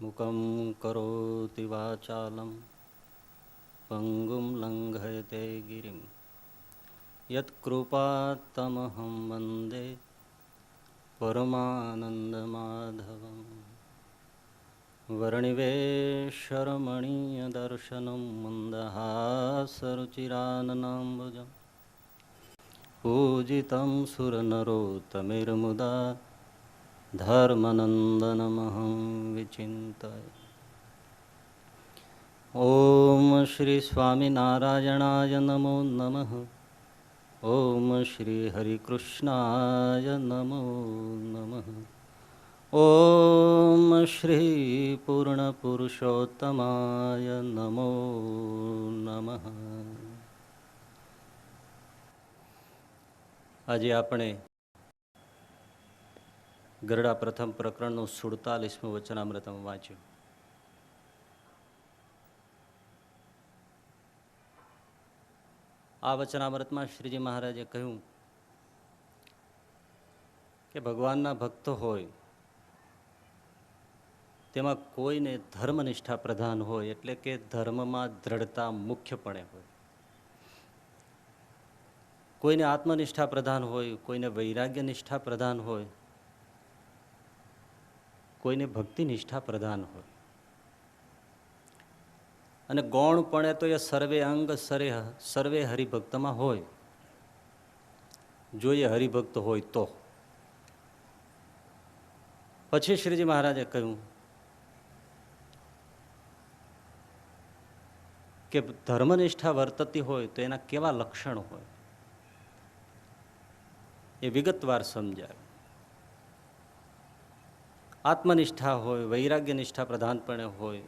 મુકં કરોતિ વાચાલં પંગું લંઘયતે ગિરિમ યત્કૃપાત્તમહં વંદે પરમાનંદમાધવં. વર્ણિવેશરમણીયદર્શनं મંદહાસરુચિરાનનાંબુજં પૂજિतं સુરનરોત્તમૈર્મુદા ધર્મનંદનમહં વિચિંતये. ઓમ શ્રી સ્વામિનારાયણાય નમો નમઃ. ઓમ શ્રી હરિકૃષ્ણાય નમો નમઃ. ઓમ શ્રી પૂર્ણપુરુષોત્તમાય નમો નમઃ. આજે આપણે ગરડા પ્રથમ પ્રકરણનું 47મું વચનામૃતમ વાંચ્યું. આ વચનામૃતમાં શ્રીજી મહારાજે કહ્યું કે ભગવાનના ભક્તો હોય તેમાં કોઈને ધર્મનિષ્ઠા પ્રધાન હોય, એટલે કે ધર્મમાં દ્રઢતા મુખ્યપણે હોય. કોઈને આત્મનિષ્ઠા પ્રધાન હોય, કોઈને વૈરાગ્ય નિષ્ઠા પ્રધાન હોય, કોઈને ભક્તિ નિષ્ઠા પ્રધાન હોય. અને ગૌણપણે તો એ સર્વે અંગ સર્વે હરિભક્તમાં હોય. જો એ હરિભક્ત હોય તો. પછી શ્રીજી મહારાજે કહ્યું કે ધર્મનિષ્ઠા વર્તતી હોય તો એના કેવા લક્ષણ હોય એ વિગતવાર સમજાય. આત્મનિષ્ઠા હોય, વૈરાગ્ય નિષ્ઠા પ્રધાનપણે હોય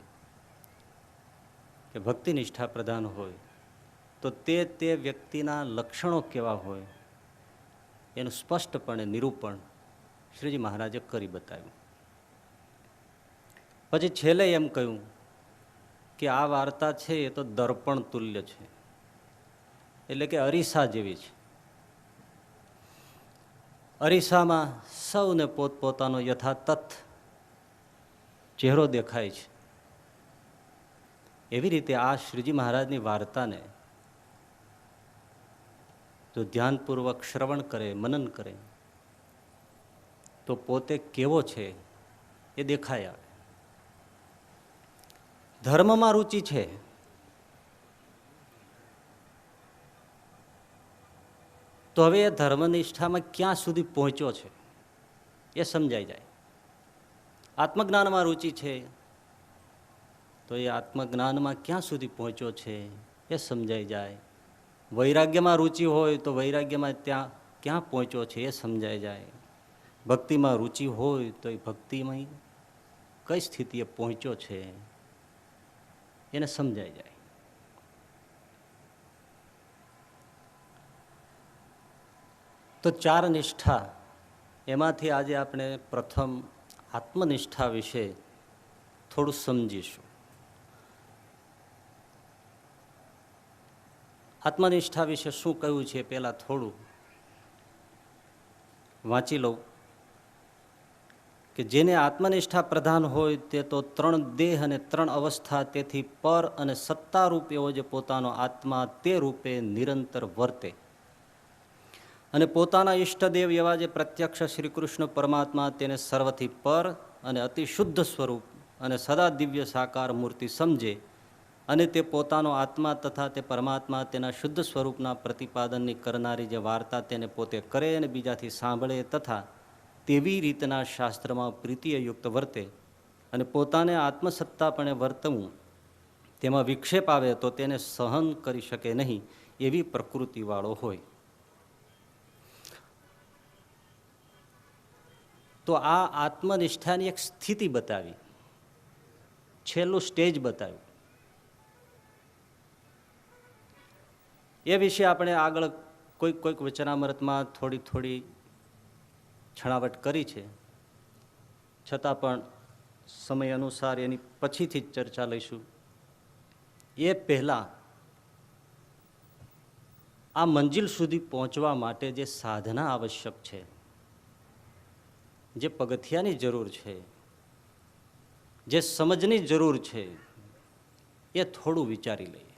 કે ભક્તિ નિષ્ઠા પ્રધાન હોય તો તે વ્યક્તિના લક્ષણો કેવા હોય એનું સ્પષ્ટપણે નિરૂપણ શ્રીજી મહારાજે કરી બતાવ્યું. પછી છેલ્લે એમ કહ્યું કે આ વાર્તા છે એ તો દર્પણ તુલ્ય છે, એટલે કે અરીસા જેવી છે. અરીસામાં સૌને પોતપોતાનો યથાતથ ચહેરો દેખાય છે. એવી રીતે આ શ્રીજી મહારાજની વાર્તાને જો ધ્યાનપૂર્વક શ્રવણ કરે, મનન કરે તો પોતે કેવો છે એ દેખાય આવે. ધર્મમાં રુચિ છે તો હવે એ ધર્મનિષ્ઠામાં ક્યાં સુધી પહોંચ્યો છે એ સમજાઈ જાય. આત્મજ્ઞાનમાં રુચિ છે તો એ આત્મજ્ઞાનમાં ક્યાં સુધી પહોંચ્યો છે એ સમજાઈ જાય. વૈરાગ્યમાં રુચિ હોય તો વૈરાગ્યમાં ક્યાં પહોંચ્યો છે એ સમજાઈ જાય. ભક્તિમાં રુચિ હોય તો એ ભક્તિમાં કઈ સ્થિતિએ પહોંચ્યો છે એને સમજાઈ જાય. તો ચાર નિષ્ઠા, એમાંથી આજે આપણે પ્રથમ આત્મનિષ્ઠા વિશે થોડું સમજીશું. આત્મનિષ્ઠા વિશે શું કહ્યું છે પહેલાં થોડું વાંચી લઉં કે જેને આત્મનિષ્ઠા પ્રધાન હોય તે તો ત્રણ દેહ અને ત્રણ અવસ્થા, તેથી પર અને સત્તારૂપ એવો જે પોતાનો આત્મા તે રૂપે નિરંતર વર્તે અને પોતાના ઈષ્ટદેવ એવા જે પ્રત્યક્ષ શ્રી કૃષ્ણ પરમાત્મા તેને સર્વથી પર અને અતિ શુદ્ધ સ્વરૂપ અને સદા દિવ્ય સાકાર મૂર્તિ સમજે અને તે પોતાનો આત્મા તથા તે પરમાત્મા તેના શુદ્ધ સ્વરૂપના પ્રતિપાદનની કરનારી જે વાર્તા તેને પોતે કરે અને બીજાથી સાંભળે તથા તેવી રીતના શાસ્ત્રમાં પ્રીતિએ યુક્ત વર્તે અને પોતાને આત્મસત્તાપણે વર્તવું તેમાં વિક્ષેપ આવે તો તેને સહન કરી શકે નહીં એવી પ્રકૃતિવાળો હોય. તો આ આત્મનિષ્ઠાની એક સ્થિતિ બતાવી, છેલ્લું સ્ટેજ બતાવ્યું. એ વિશે આપણે આગળ કોઈક વચનામૃતમાં થોડી છણાવટ કરી છે, છતાં પણ સમય અનુસાર એની પછીથી જ ચર્ચા લઈશું. એ પહેલાં આ મંજિલ સુધી પહોંચવા માટે જે સાધના આવશ્યક છે, જે પગથિયાની જરૂર છે જે સમજની જરૂર છે એ થોડું વિચારી લઈએ.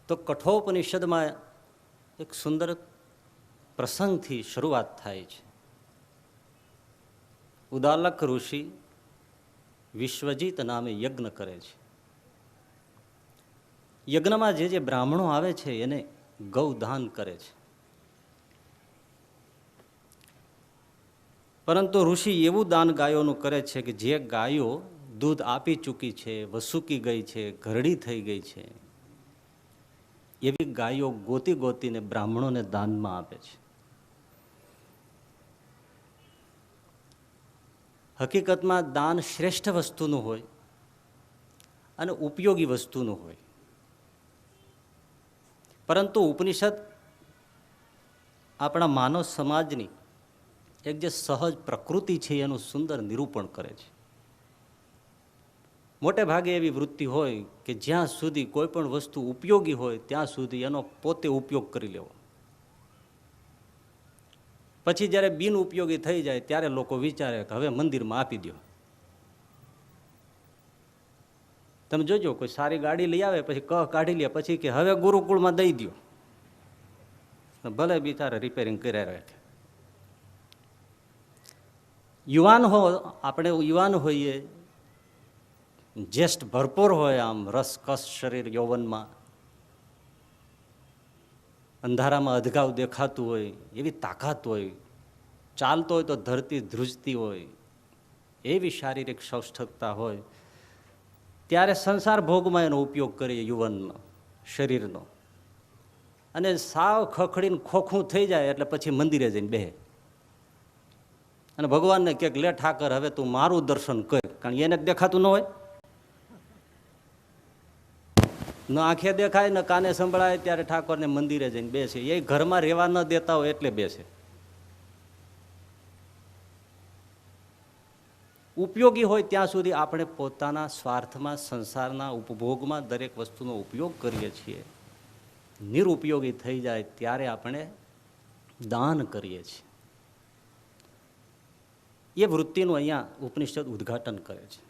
તો કઠોપનિષદમાં એક સુંદર પ્રસંગથી શરૂઆત થાય છે. ઉદાલક ઋષિ વિશ્વજીત નામે યજ્ઞ કરે છે. યજ્ઞમાં જે બ્રાહ્મણો આવે છે એને ગૌદાન કરે છે. પરંતુ ઋષિ એવું દાન ગાયોનું કરે છે કે જે ગાયો દૂધ આપી ચૂકી છે, વસુકી ગઈ છે, ઘરડી થઈ ગઈ છે, એવી ગાયો ગોતી ગોતીને બ્રાહ્મણોને દાનમાં આપે છે. હકીકતમાં દાન શ્રેષ્ઠ વસ્તુનું હોય અને ઉપયોગી વસ્તુનું હોય. પરંતુ ઉપનિષદ આપણા માનવ સમાજની એક જે સહજ પ્રકૃતિ છે એનું સુંદર નિરૂપણ કરે છે. મોટે ભાગે એવી વૃત્તિ હોય કે જ્યાં સુધી કોઈ પણ વસ્તુ ઉપયોગી હોય ત્યાં સુધી એનો પોતે ઉપયોગ કરી લેવો. પછી જ્યારે બિન ઉપયોગી થઈ જાય ત્યારે લોકો વિચારે કે હવે મંદિરમાં આપી દો. તમે જોજો, કોઈ સારી ગાડી લઈ આવે પછી ક કાઢી લે પછી કે હવે ગુરુકુળમાં દઈ દો. ભલે બિચારા રિપેરિંગ કર્યા રાખે. યુવાન હો, આપણે યુવાન હોઈએ, જેષ્ઠ ભરપૂર હોય, આમ રસકસ શરીર યૌવનમાં, અંધારામાં અધગાવ દેખાતું હોય, એવી તાકાત હોય, ચાલતો હોય તો ધરતી ધ્રુજતી હોય, એવી શારીરિક સૌષ્ઠવતા હોય, ત્યારે સંસાર ભોગમાં એનો ઉપયોગ કરીએ યુવાનનો, શરીરનો. અને સાવ ખખડીને ખોખું થઈ જાય એટલે પછી મંદિરે જઈને બેહે અને ભગવાનને કહે લે ઠાકર હવે તું મારું દર્શન કર. કારણ એને દેખાતું ન હોય, ન આંખે દેખાય ન કાને સંભળાય, ત્યારે ઠાકોરને મંદિરે જઈને બેસે. એ ઘરમાં રહેવા ન દેતા હોય એટલે બેસે. ઉપયોગી હોય ત્યાં સુધી આપણે પોતાના સ્વાર્થમાં, સંસારના ઉપભોગમાં દરેક વસ્તુનો ઉપયોગ કરીએ છીએ. નિરુપયોગી થઈ જાય ત્યારે આપણે દાન કરીએ છીએ. એ વૃત્તિનું અહીંયા ઉપનિષદ ઉદ્ઘાટન કરે છે.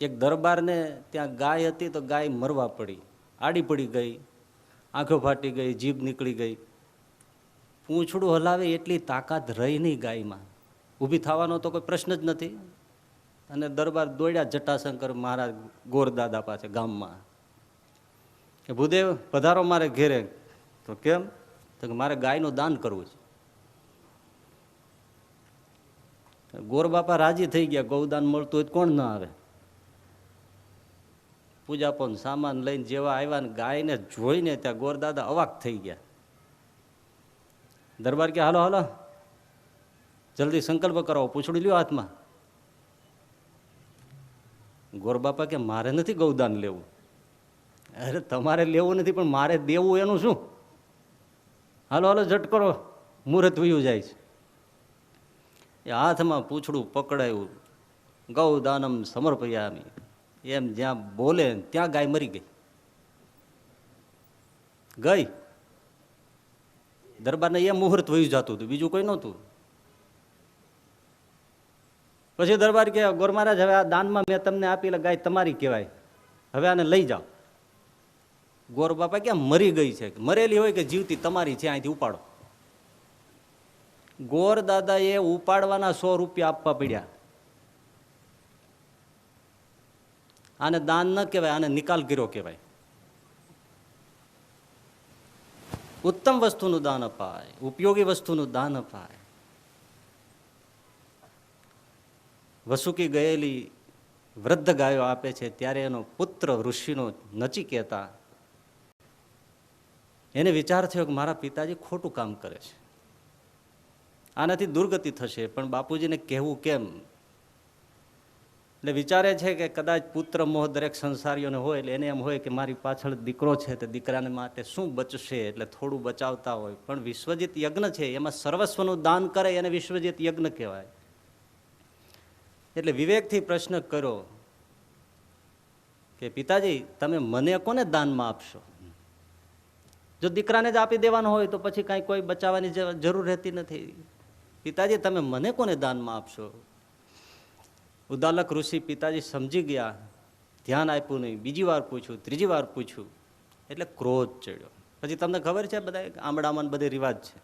એક દરબારને ત્યાં ગાય હતી તો ગાય મરવા પડી, આડી પડી ગઈ, આંખો ફાટી ગઈ, જીભ નીકળી ગઈ, પૂંછડું હલાવે એટલી તાકાત રહી નહીં ગાયમાં, ઊભી થવાનો તો કોઈ પ્રશ્ન જ નથી. અને દરબાર દોડ્યા જટાશંકર મહારાજ ગોરદાદા પાસે ગામમાં કે ભૂદેવ પધારો મારે ઘેરે. તો કેમ? તો કે મારે ગાયનું દાન કરવું છે. ગોર બાપા રાજી થઈ ગયા, ગૌદાન મળતું હોય કોણ ના આવે. પૂજા પણ સામાન લઈને જેવા આવ્યા ને ગાયને જોઈને ત્યાં ગોરદાદા અવાક થઈ ગયા. દરબાર કે હાલો હાલો જલ્દી સંકલ્પ કરાવો, પૂછડું લ્યો હાથમાં. ગોર બાપા કે મારે નથી ગૌદાન લેવું. અરે તમારે લેવું નથી પણ મારે દેવું એનું શું? હાલો હાલો ઝટ કરો, મુહૂર્ત વયું જાય છે. એ હાથમાં પૂછડું પકડાયું, ગૌદાનમ સમર્પયામી એમ જ્યાં બોલે ત્યાં ગાય મરી ગઈ. ગઈ. દરબારને એ મુહૂર્ત વયું જતું હતું, બીજું કોઈ નહોતું. પછી દરબાર કે ગોર મહારાજ હવે આ દાનમાં મેં તમને આપી એટલે ગાય તમારી કહેવાય, હવે આને લઈ જાઓ. ગોર બાપા ક્યાં મરી ગઈ છે? મરેલી હોય કે જીવતી તમારી છે, અહીંથી ઉપાડો. ગોર દાદાએ ઉપાડવાના 100 રૂપિયા આપવા પડ્યા. આને દાન ન કહેવાય, આને નિકાલ કર્યો કહેવાય. ઉત્તમ વસ્તુનું દાન અપાય, ઉપયોગી વસ્તુનું દાન અપાય. વસુકી ગયેલી વૃદ્ધ ગાયો આપે છે ત્યારે એનો પુત્ર ઋષિનો નચિકેતા, એને વિચાર થયો કે મારા પિતાજી ખોટું કામ કરે છે, આનાથી દુર્ગતિ થશે, પણ બાપુજીને કહેવું કેમ? એટલે વિચારે છે કે કદાચ પુત્ર મોહ દરેક સંસારીઓને હોય, એટલે એને એમ હોય કે મારી પાછળ દીકરો છે તે દીકરાને માટે શું બચશે, એટલે થોડું બચાવતા હોય. પણ વિશ્વજીત યજ્ઞ છે એમાં સર્વસ્વનું દાન કરે એને વિશ્વજીત યજ્ઞ કહેવાય. એટલે વિવેકથી પ્રશ્ન કર્યો કે પિતાજી તમે મને કોને દાનમાં આપશો? જો દીકરાને જ આપી દેવાનો હોય તો પછી કાંઈ કોઈ બચાવવાની જરૂર રહેતી નથી. પિતાજી તમે મને કોને દાનમાં આપશો? ઉદાલક ઋષિ પિતાજી સમજી ગયા, ધ્યાન આપ્યું નહીં, બીજી વાર પૂછ્યું, ત્રીજી વાર પૂછ્યું, એટલે ક્રોધ ચડ્યો. પછી તમને ખબર છે બધા આંબળામાં બધે રિવાજ છે,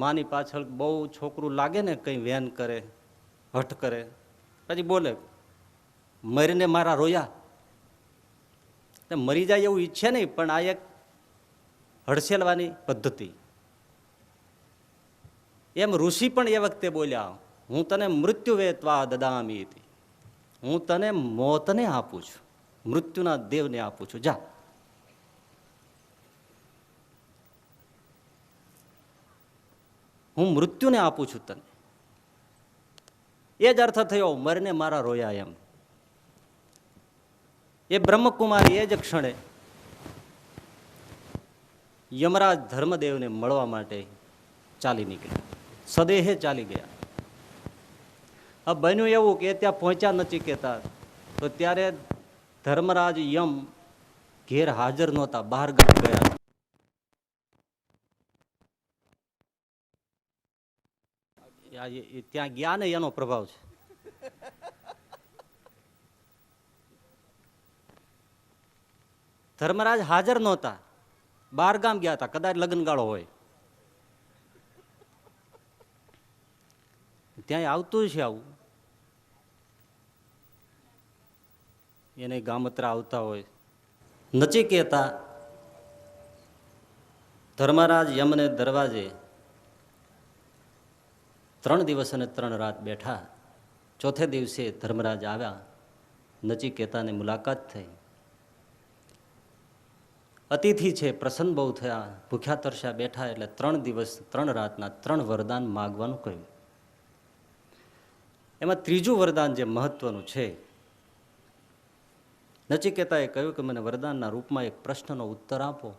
માની પાછળ બહુ છોકરું લાગે ને કંઈ વેન કરે, હઠ કરે, પછી બોલે મરીને મારા રોયા. મરી જાય એવું ઈચ્છે નહીં, પણ આ એક હડસેલવાની પદ્ધતિ. એમ ઋષિ પણ એ વખતે બોલ્યા, હું તને મૃત્યુ વેત્વા દદામી હતી, હું તને મોતને આપું છું, મૃત્યુના દેવને આપું છું, જા. હું મૃત્યુને આપું છું તને. એ જ અર્થ થયો મરને મારા રોયા એમ. એ બ્રહ્મકુમારી એ જ ક્ષણે યમરાજ ધર્મદેવને મળવા માટે ચાલી નીકળ્યા, સદેહે ચાલી ગયા. હવે બન્યું એવું કે ત્યાં પહોંચ્યા નચિકેતા તો ત્યારે ધર્મરાજ યમ ઘેર હાજર નહોતા, બહાર ગામ ગયા. ત્યાં ગયા ને એનો પ્રભાવ છે. ધર્મરાજ હાજર નહોતા, બહાર ગામ ગયા હતા, કદાચ લગ્નગાળો હોય. ત્યાં આવતું છે આવું, એને ગામત્રા આવતા હોય. નચિકેતા ધર્મરાજ યમને દરવાજે 3 દિવસ અને 3 રાત બેઠા. ચોથે દિવસે ધર્મરાજ આવ્યા, નચિકેતાની મુલાકાત થઈ. અતિથિ છે, પ્રસન્ન બહુ થયા, ભૂખ્યા તરસ્યા બેઠા, એટલે 3 દિવસ 3 રાતના 3 વરદાન માગવાનું કહ્યું. એમાં ત્રીજું વરદાન જે મહત્વનું છે, નચિકેતાએ કહ્યું કે મને વરદાનના રૂપમાં એક પ્રશ્નનો ઉત્તર આપો,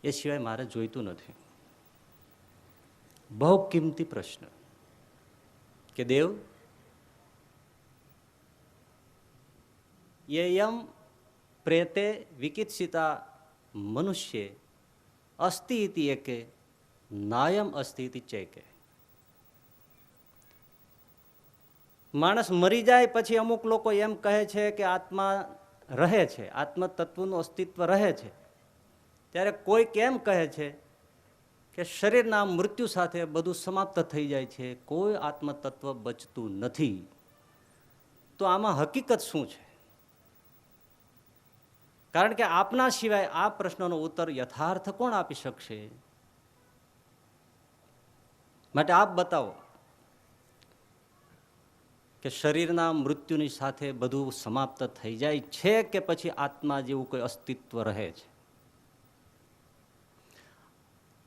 એ સિવાય મારે જોઈતું નથી. બહુ કિંમતી પ્રશ્ન કે દેવ, યેયમ પ્રેતે વિકિત્સિતા મનુષ્ય અસ્તિ ઇતિ એકે નાયમ અસ્તિ ઇતિ ચેકે. માણસ મરી જાય પછી અમુક લોકો એમ કહે છે કે આત્મા રહે છે, આત્મ તત્વનું અસ્તિત્વ રહે છે. ત્યારે કોઈ કેમ કહે છે કે શરીરના મૃત્યુ સાથે બધું સમાપ્ત થઈ જાય છે, કોઈ આત્મ તત્વ બચતું નથી. તો આમાં હકીકત શું છે? કારણ કે આપના સિવાય આ પ્રશ્નનો ઉત્તર યથાર્થ કોણ આપી શકશે? માટે આપ બતાવો કે શરીરના મૃત્યુની સાથે બધું સમાપ્ત થઈ જાય છે કે પછી આત્મા જેવું કોઈ અસ્તિત્વ રહે છે?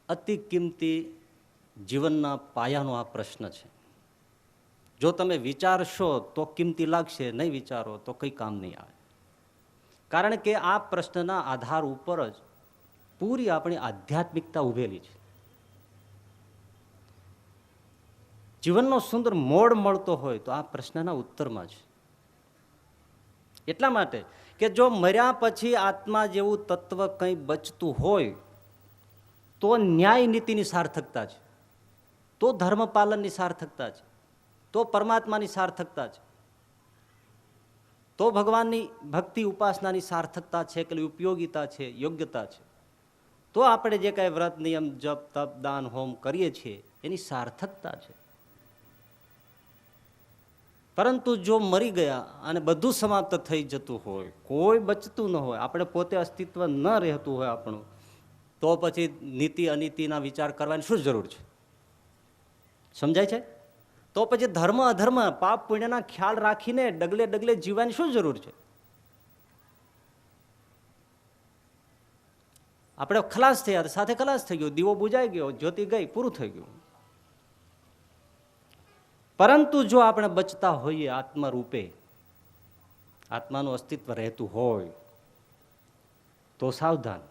અતિ કિંમતી જીવનના પાયાનો આ પ્રશ્ન છે. જો તમે વિચારશો તો કિંમતી લાગશે, નહીં વિચારો તો કંઈ કામ નહીં આવે. કારણ કે આ પ્રશ્નના આધાર ઉપર જ પૂરી આપણી આધ્યાત્મિકતા ઉભેલી છે. જીવનનો સુંદર મોડ મળતો હોય તો આ પ્રશ્નના ઉત્તરમાં છે. એટલા માટે કે જો મર્યા પછી આત્મા જેવું તત્વ કંઈ બચતું હોય તો ન્યાય નીતિની સાર્થકતા છે, તો ધર્મ પાલનની સાર્થકતા છે, તો પરમાત્માની સાર્થકતા છે, તો ભગવાનની ભક્તિ ઉપાસનાની સાર્થકતા છે, કે ઉપયોગિતા છે, યોગ્યતા છે. તો આપણે જે કાંઈ વ્રત નિયમ જપ તપ દાન હોમ કરીએ છીએ એની સાર્થકતા છે. પરંતુ જો મરી ગયા અને બધું સમાપ્ત થઈ જતું હોય, કોઈ બચતું ન હોય, આપણે પોતે અસ્તિત્વ ન રહેતું હોય આપણું, તો પછી નીતિ અનીતિના વિચાર કરવાની શું જરૂર છે? સમજાય છે? તો પછી ધર્મ અધર્મ પાપ પુણ્યના ખ્યાલ રાખીને ડગલે ડગલે જીવવાની શું જરૂર છે? આપણે ખલાસ થયા, સાથે ખલાસ થઈ ગયો, દીવો બુજાઈ ગયો, જ્યોતિ ગઈ, પૂરું થઈ ગયું. પરંતુ જો આપણે બચતા હોઈએ આત્મરૂપે, આત્માનું અસ્તિત્વ રહેતું હોય તો સાવધાન.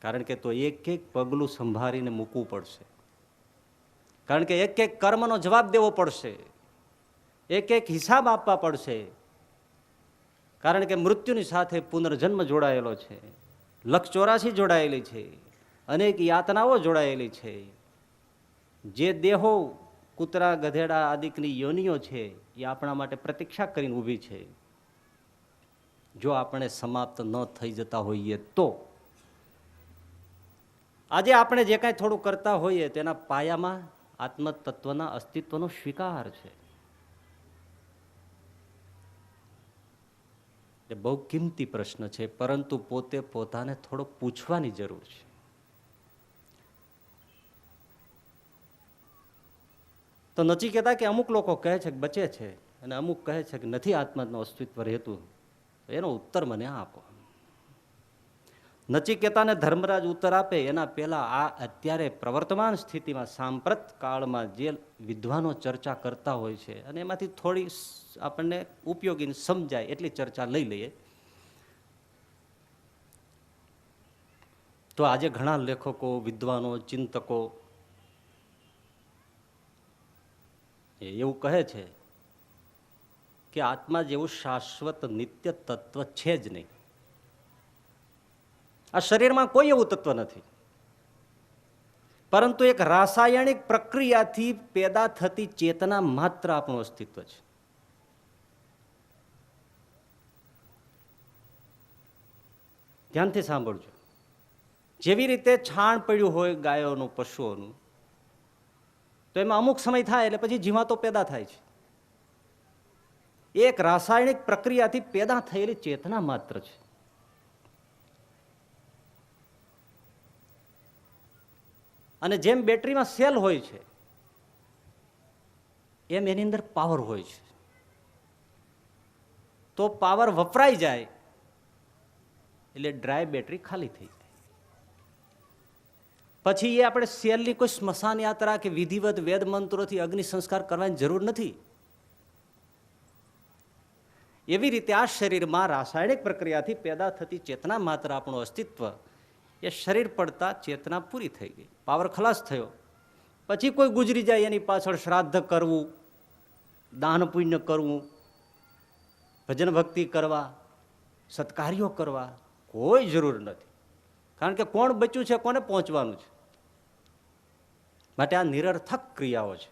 કારણ કે તો એક એક પગલું સંભાળીને મૂકવું પડશે. કારણ કે એક એક કર્મનો જવાબ દેવો પડશે, એક એક હિસાબ આપવા પડશે. કારણ કે મૃત્યુની સાથે પુનર્જન્મ જોડાયેલો છે, લક્ષ 84 જોડાયેલી છે, અનેક યાતનાઓ જોડાયેલી છે. જે દેહો કૂતરા ગધેડા આદિકની યોનિઓ છે એ આપણા માટે પ્રતીક્ષા કરીને ઊભી છે. જો આપણે સમાપ્ત ન થઈ જતા હોઈએ તો આજે આપણે જે કાંઈ થોડું કરતા હોઈએ તેના પાયામાં આત્મતત્વના અસ્તિત્વનો સ્વીકાર છે. એ બહુ કિંમતી પ્રશ્ન છે, પરંતુ પોતે પોતાને થોડો પૂછવાની જરૂર છે. તો નચિકેતા કે અમુક લોકો કહે છે કે બચે છે અને અમુક કહે છે કે નથી આત્માનું અસ્તિત્વ રહેતું, એનો ઉત્તર મને આપો. નચિકેતાને ધર્મરાજ ઉત્તર આપે એના પહેલા આ અત્યારે પ્રવર્તમાન સ્થિતિમાં સાંપ્રત કાળમાં જે વિદ્વાનો ચર્ચા કરતા હોય છે અને એમાંથી થોડી આપણને ઉપયોગી સમજાય એટલી ચર્ચા લઈ લઈએ. તો આજે ઘણા લેખકો, વિદ્વાનો, ચિંતકો એવું કહે છે કે આત્મા જેવું શાશ્વત નિત્ય તત્વ છે જ નહીં. આ શરીરમાં કોઈ એવું તત્વ નથી, પરંતુ એક રાસાયણિક પ્રક્રિયાથી પેદા થતી ચેતના માત્ર આપણું અસ્તિત્વ છે. ધ્યાનથી સાંભળજો. જેવી રીતે છાણ પડ્યું હોય ગાયોનું, પશુઓનું, તો એમાં અમુક સમય થાય એટલે પછી જીવાતો પેદા થાય છે. એક રાસાયણિક પ્રક્રિયાથી પેદા થયેલી ચેતના માત્ર છે. અને જેમ બેટરીમાં સેલ હોય છે એમ એની અંદર પાવર હોય છે. તો પાવર વપરાઈ જાય એટલે ડ્રાય બેટરી ખાલી થઈ જાય. પછી એ આપણે સેલની કોઈ સ્મશાન યાત્રા કે વિધિવત વેદ મંત્રોથી અગ્નિ સંસ્કાર કરવાની જરૂર નથી. એવી રીતે આ શરીરમાં રાસાયણિક પ્રક્રિયાથી પેદા થતી ચેતના માત્ર આપણું અસ્તિત્વ. એ શરીર પડતા ચેતના પૂરી થઈ ગઈ, પાવર ખલાસ થયો. પછી કોઈ ગુજરી જાય એની પાછળ શ્રાદ્ધ કરવું, દાન પુણ્ય કરવું, ભજન ભક્તિ કરવા, સત્કાર્યો કરવા કોઈ જરૂર નથી. કારણ કે કોણ બચ્યું છે, કોને પહોંચવાનું છે. માટે આ નિરર્થક ક્રિયાઓ છે.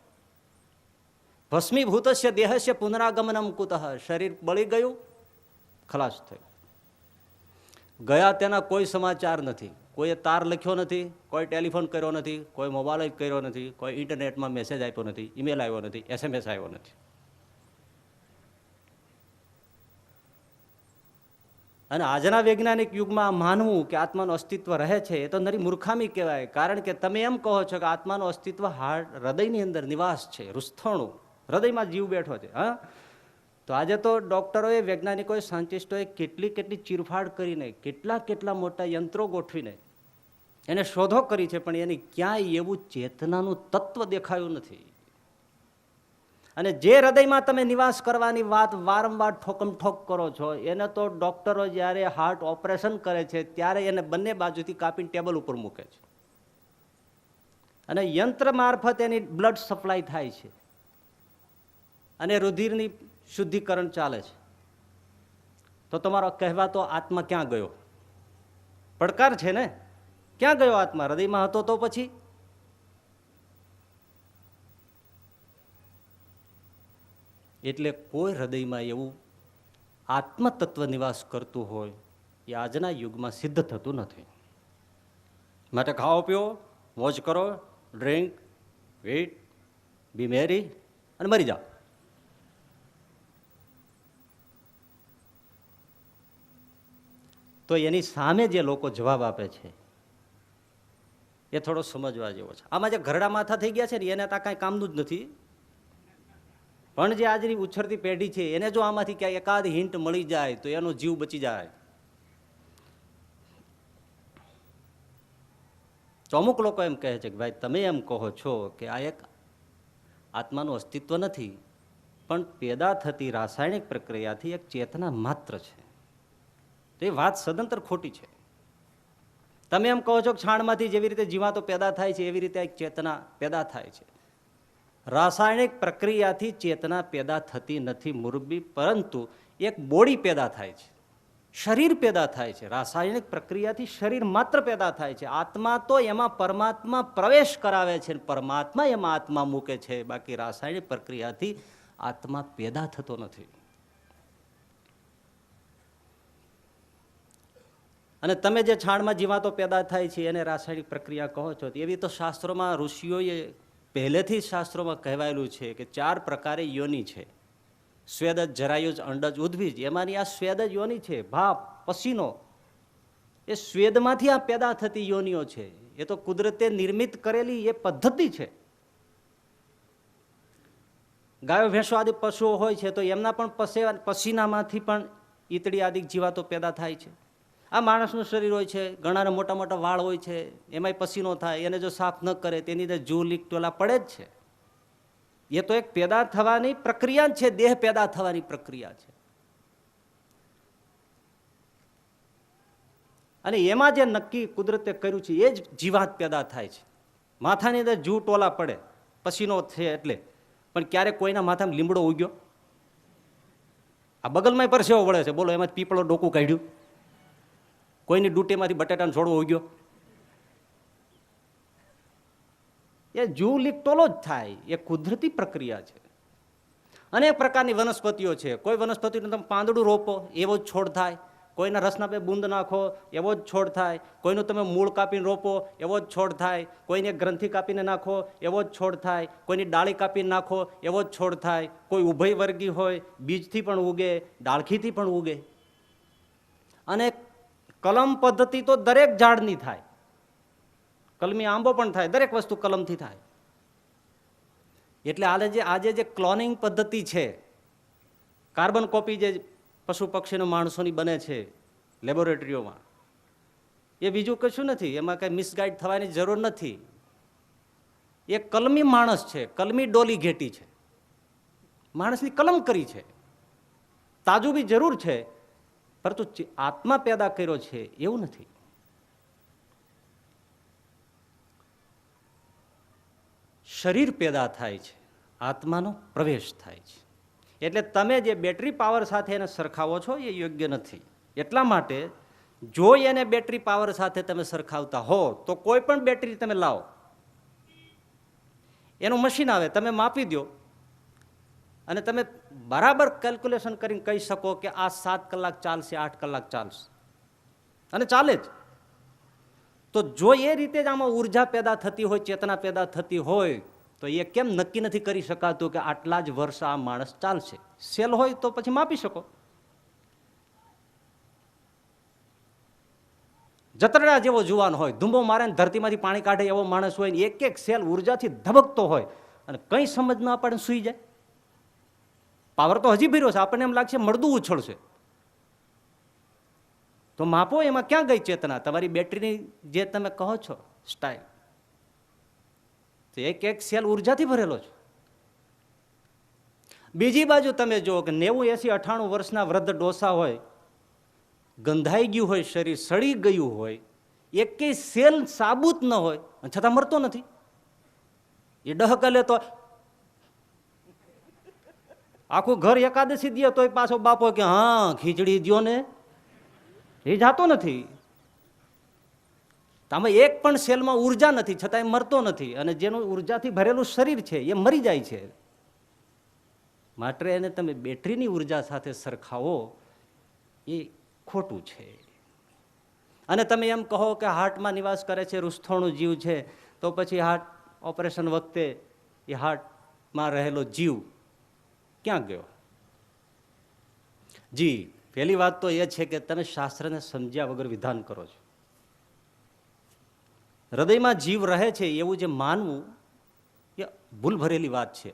ભસ્મીભૂતસ્ય દેહસ્ય પુનરાગમનમ કુતઃ. શરીર બળી ગયું, ખલાસ થયું. ગયા તેના કોઈ સમાચાર નથી, કોઈએ તાર લખ્યો નથી, કોઈ ટેલિફોન કર્યો નથી, કોઈ મોબાઈલ કર્યો નથી, કોઈ ઇન્ટરનેટમાં મેસેજ આપ્યો નથી, ઈમેલ આવ્યો નથી, SMS આવ્યો નથી. અને આજના વૈજ્ઞાનિક યુગમાં માનવું કે આત્માનું અસ્તિત્વ રહે છે એ તો નરી મૂર્ખામી કહેવાય. કારણ કે તમે એમ કહો છો કે આત્માનું અસ્તિત્વ હૃદયની અંદર નિવાસ છે, રૂસ્થણું હૃદયમાં જીવ બેઠો છે. હા, તો આજે તો ડોક્ટરોએ, વૈજ્ઞાનિકોએ, સાયન્ટિસ્ટોએ કેટલી ચીરફાડ કરીને, કેટલા મોટા યંત્રો ગોઠવીને એને શોધો કરી છે, પણ એની ક્યાંય એવું ચેતનાનું તત્વ દેખાયું નથી. અને જે હૃદયમાં તમે નિવાસ કરવાની વાત વારંવાર ઠોકમ ઠોક કરો છો, એને તો ડોક્ટરો જ્યારે હાર્ટ ઓપરેશન કરે છે ત્યારે એને બંને બાજુથી કાપીને ટેબલ ઉપર મૂકે છે અને યંત્ર મારફત એની બ્લડ સપ્લાય થાય છે અને રુધિરની શુદ્ધિકરણ ચાલે છે. તો તમારો કહેવાતો આત્મા ક્યાં ગયો? પડકાર છે ને. ક્યાં ગયો આત્મા? હૃદયમાં હતો તો પછી એટલે કોઈ હૃદયમાં એવું આત્મતત્વ નિવાસ કરતું હોય એ આજના યુગમાં સિદ્ધ થતું નથી. માટે ખાઓ પીઓ, મોજ કરો, ડ્રિંક, ઈટ, બી મેરી અને મરી જાઓ. તો એની સામે જે લોકો જવાબ આપે છે એ થોડો સમજવા જેવો છે. આમાં જે ઘરડા માથા થઈ ગયા છે ને એને તો કાંઈ કામનું જ નથી. પણ જે આજની ઉછળતી પેઢી છે એને જો આમાંથી ક્યાંય એકાદ હિન્ટ મળી જાય તો એનો જીવ બચી જાય. તો અમુક લોકો એમ કહે છે કે ભાઈ તમે એમ કહો છો કે આ એક આત્માનું અસ્તિત્વ નથી, પણ પેદા થતી રાસાયણિક પ્રક્રિયાથી એક ચેતના માત્ર છે. તો એ વાત સદંતર ખોટી છે. તમે એમ કહો છો કે છાણમાંથી જેવી રીતે જીવાતો પેદા થાય છે એવી રીતે એક ચેતના પેદા થાય છે. રાસાયણિક પ્રક્રિયાથી ચેતના પેદા થતી નથી મુરબ્બી, પરંતુ એક બોડી પેદા થાય છે, શરીર પેદા થાય છે. રાસાયણિક પ્રક્રિયાથી શરીર માત્ર પેદા થાય છે. આત્મા તો એમાં પરમાત્મા પ્રવેશ કરાવે છે, પરમાત્મા એમાં આત્મા મૂકે છે. બાકી રાસાયણિક પ્રક્રિયાથી આત્મા પેદા થતો નથી. અને તમે જે છાણમાં જીવાતો પેદા થાય છે એને રાસાયણિક પ્રક્રિયા કહો છો, એવી તો શાસ્ત્રોમાં ઋષિઓએ પહેલેથી જ શાસ્ત્રોમાં કહેવાયેલું છે કે 4 પ્રકારે યોની છે. સ્વેદજ, જરાયુજ, અંડજ, ઉદ્ભીજ. એમાંની આ સ્વેદજ યોની છે. ભાપ, પસીનો, એ સ્વેદમાંથી આ પેદા થતી યોનિઓ છે. એ તો કુદરતે નિર્મિત કરેલી એ પદ્ધતિ છે. ગાયો ભેંસો આદિ પશુઓ હોય છે તો એમના પણ પસીનામાંથી પણ ઈતળી આદિ જીવાતો પેદા થાય છે. આ માણસનું શરીર હોય છે, ઘણાને મોટા મોટા વાળ હોય છે, એમાંય પસીનો થાય. એને જો સાફ ન કરે તેની અંદર જૂ લીક ટોલા પડે જ છે. એ તો એક પેદા થવાની પ્રક્રિયા છે, દેહ પેદા થવાની પ્રક્રિયા છે. અને એમાં જે નક્કી કુદરતે કર્યું છે એ જ જીવાત પેદા થાય છે. માથાની અંદર જૂ ટોલા પડે, પસીનો છે એટલે. પણ ક્યારેક કોઈના માથામાં લીમડો ઉગ્યો? આ બગલમાં પરસેવો વળે છે, બોલો એમાં પીપળો ડોકું કાઢ્યું? કોઈની ડૂટીમાંથી બટાટાનો છોડવો ઉગ્યો? એ જૂ લીક ટોલો જ થાય. એ કુદરતી પ્રક્રિયા છે. અનેક પ્રકારની વનસ્પતિઓ છે. કોઈ વનસ્પતિનું તમે પાંદડું રોપો એવો જ છોડ થાય, કોઈના રસના બે બૂંદ નાખો એવો જ છોડ થાય, કોઈનું તમે મૂળ કાપીને રોપો એવો જ છોડ થાય, કોઈને ગ્રંથિ કાપીને નાખો એવો જ છોડ થાય, કોઈની ડાળી કાપીને નાખો એવો જ છોડ થાય. કોઈ ઉભય વર્ગી હોય, બીજથી પણ ઉગે, ડાળખીથી પણ ઉગે. અને કલમ પદ્ધતિ તો દરેક ઝાડની થાય. કલમી આંબો પણ થાય, દરેક વસ્તુ કલમથી થાય. એટલે આજે જે ક્લોનિંગ પદ્ધતિ છે, કાર્બન કોપી જે પશુ પક્ષીનો માણસોની બને છે લેબોરેટરીઓમાં, એ બીજું કશું નથી. એમાં કઈ મિસગાઈડ થવાની જરૂર નથી. એ કલમી માણસ છે, કલમી ડોલી ઘેટી છે, માણસની કલમ કરી છે. તાજું બી જરૂર છે, પરંતુ આત્મા પેદા કર્યો છે એવું નથી. શરીર પેદા થાય છે, આત્માનો પ્રવેશ થાય છે. એટલે તમે જે બેટરી પાવર સાથે એને સરખાવો છો એ યોગ્ય નથી. એટલા માટે જો એને બેટરી પાવર સાથે તમે સરખાવતા હો તો કોઈ પણ બેટરી તમે લાવો, એનું મશીન આવે, તમે માપી દો અને તમે બરાબર કેલ્ક્યુલેશન કરીને કહી શકો કે આ 7 કલાક ચાલશે, 8 કલાક ચાલશે, અને ચાલે જ. તો જો એ રીતે જ આમાં ઉર્જા પેદા થતી હોય, ચેતના પેદા થતી હોય, તો એ કેમ નક્કી નથી કરી શકાતું કે આટલા જ વર્ષ આ માણસ ચાલશે? સેલ હોય તો પછી માપી શકો. જતરડા જેવો જુવાન હોય, ધુંબો મારે ને ધરતીમાંથી પાણી કાઢે એવો માણસ હોય ને એક એક સેલ ઉર્જાથી ધબકતો હોય અને કંઈ સમજ ના પડે સૂઈ જાય. પાવર તો હજી ભર્યો છે, આપણને એમ લાગશે મળદું ઉછળશે. તો માપો એમાં ક્યાં ગઈ ચેતના? તમારી બેટરીની જે તમે કહો છો સ્ટાઇલ, એક એક સેલ ઉર્જાથી ભરેલો છે. બીજી બાજુ તમે જુઓ કે 90, 80, 98 વર્ષના વૃદ્ધ ડોસા હોય, ગંધાઈ ગયું હોય શરીર, સડી ગયું હોય, એકેય સેલ સાબુત ન હોય છતાં મરતો નથી. એ ડહકલે તો આખું ઘર એકાદશી દે તોય પાછો બાપો કે હા ખીચડી દ્યો ને, એ જાતો નથી. આમાં એક પણ સેલમાં ઉર્જા નથી છતાં એ મરતો નથી. અને જેનું ઉર્જાથી ભરેલું શરીર છે એ મરી જાય છે. માટે એને તમે બેટરીની ઉર્જા સાથે સરખાવો એ ખોટું છે. અને તમે એમ કહો કે હાર્ટમાં નિવાસ કરે છે, રૂસ્થોણું જીવ છે, તો પછી હાર્ટ ઓપરેશન વખતે એ હાર્ટમાં રહેલો જીવ ક્યાં ગયો? જી, પહેલી વાત તો એ છે કે તમે શાસ્ત્રને સમજ્યા વગર વિધાન કરો છો. હૃદયમાં જીવ રહે છે એવું જે માનવું એ ભૂલ ભરેલી વાત છે.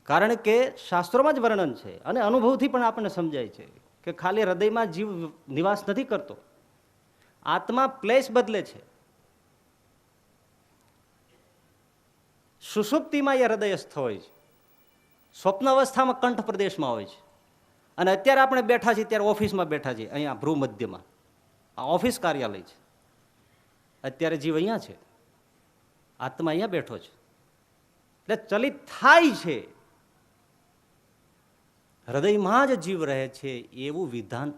કારણ કે શાસ્ત્રોમાં જ વર્ણન છે અને અનુભવથી પણ આપણને સમજાય છે કે ખાલી હૃદયમાં જીવ નિવાસ નથી કરતો, આત્મા પ્લેસ બદલે છે. સુષુપ્તિમાં એ હૃદયસ્થ હોય છે, સ્વપ્ન અવસ્થામાં કંઠ પ્રદેશમાં હોય છે, અને અત્યારે આપણે બેઠા છીએ ત્યારે ઓફિસમાં બેઠા છીએ, અહીંયા ભ્રૂ મધ્યમાં. આ ઓફિસ કાર્યાલય છે. અત્યારે જીવ અહીંયા છે, આત્મા અહીંયા બેઠો છે. એટલે ચલિત થાય છે. હૃદયમાં જ જીવ રહે છે એવું વિધાન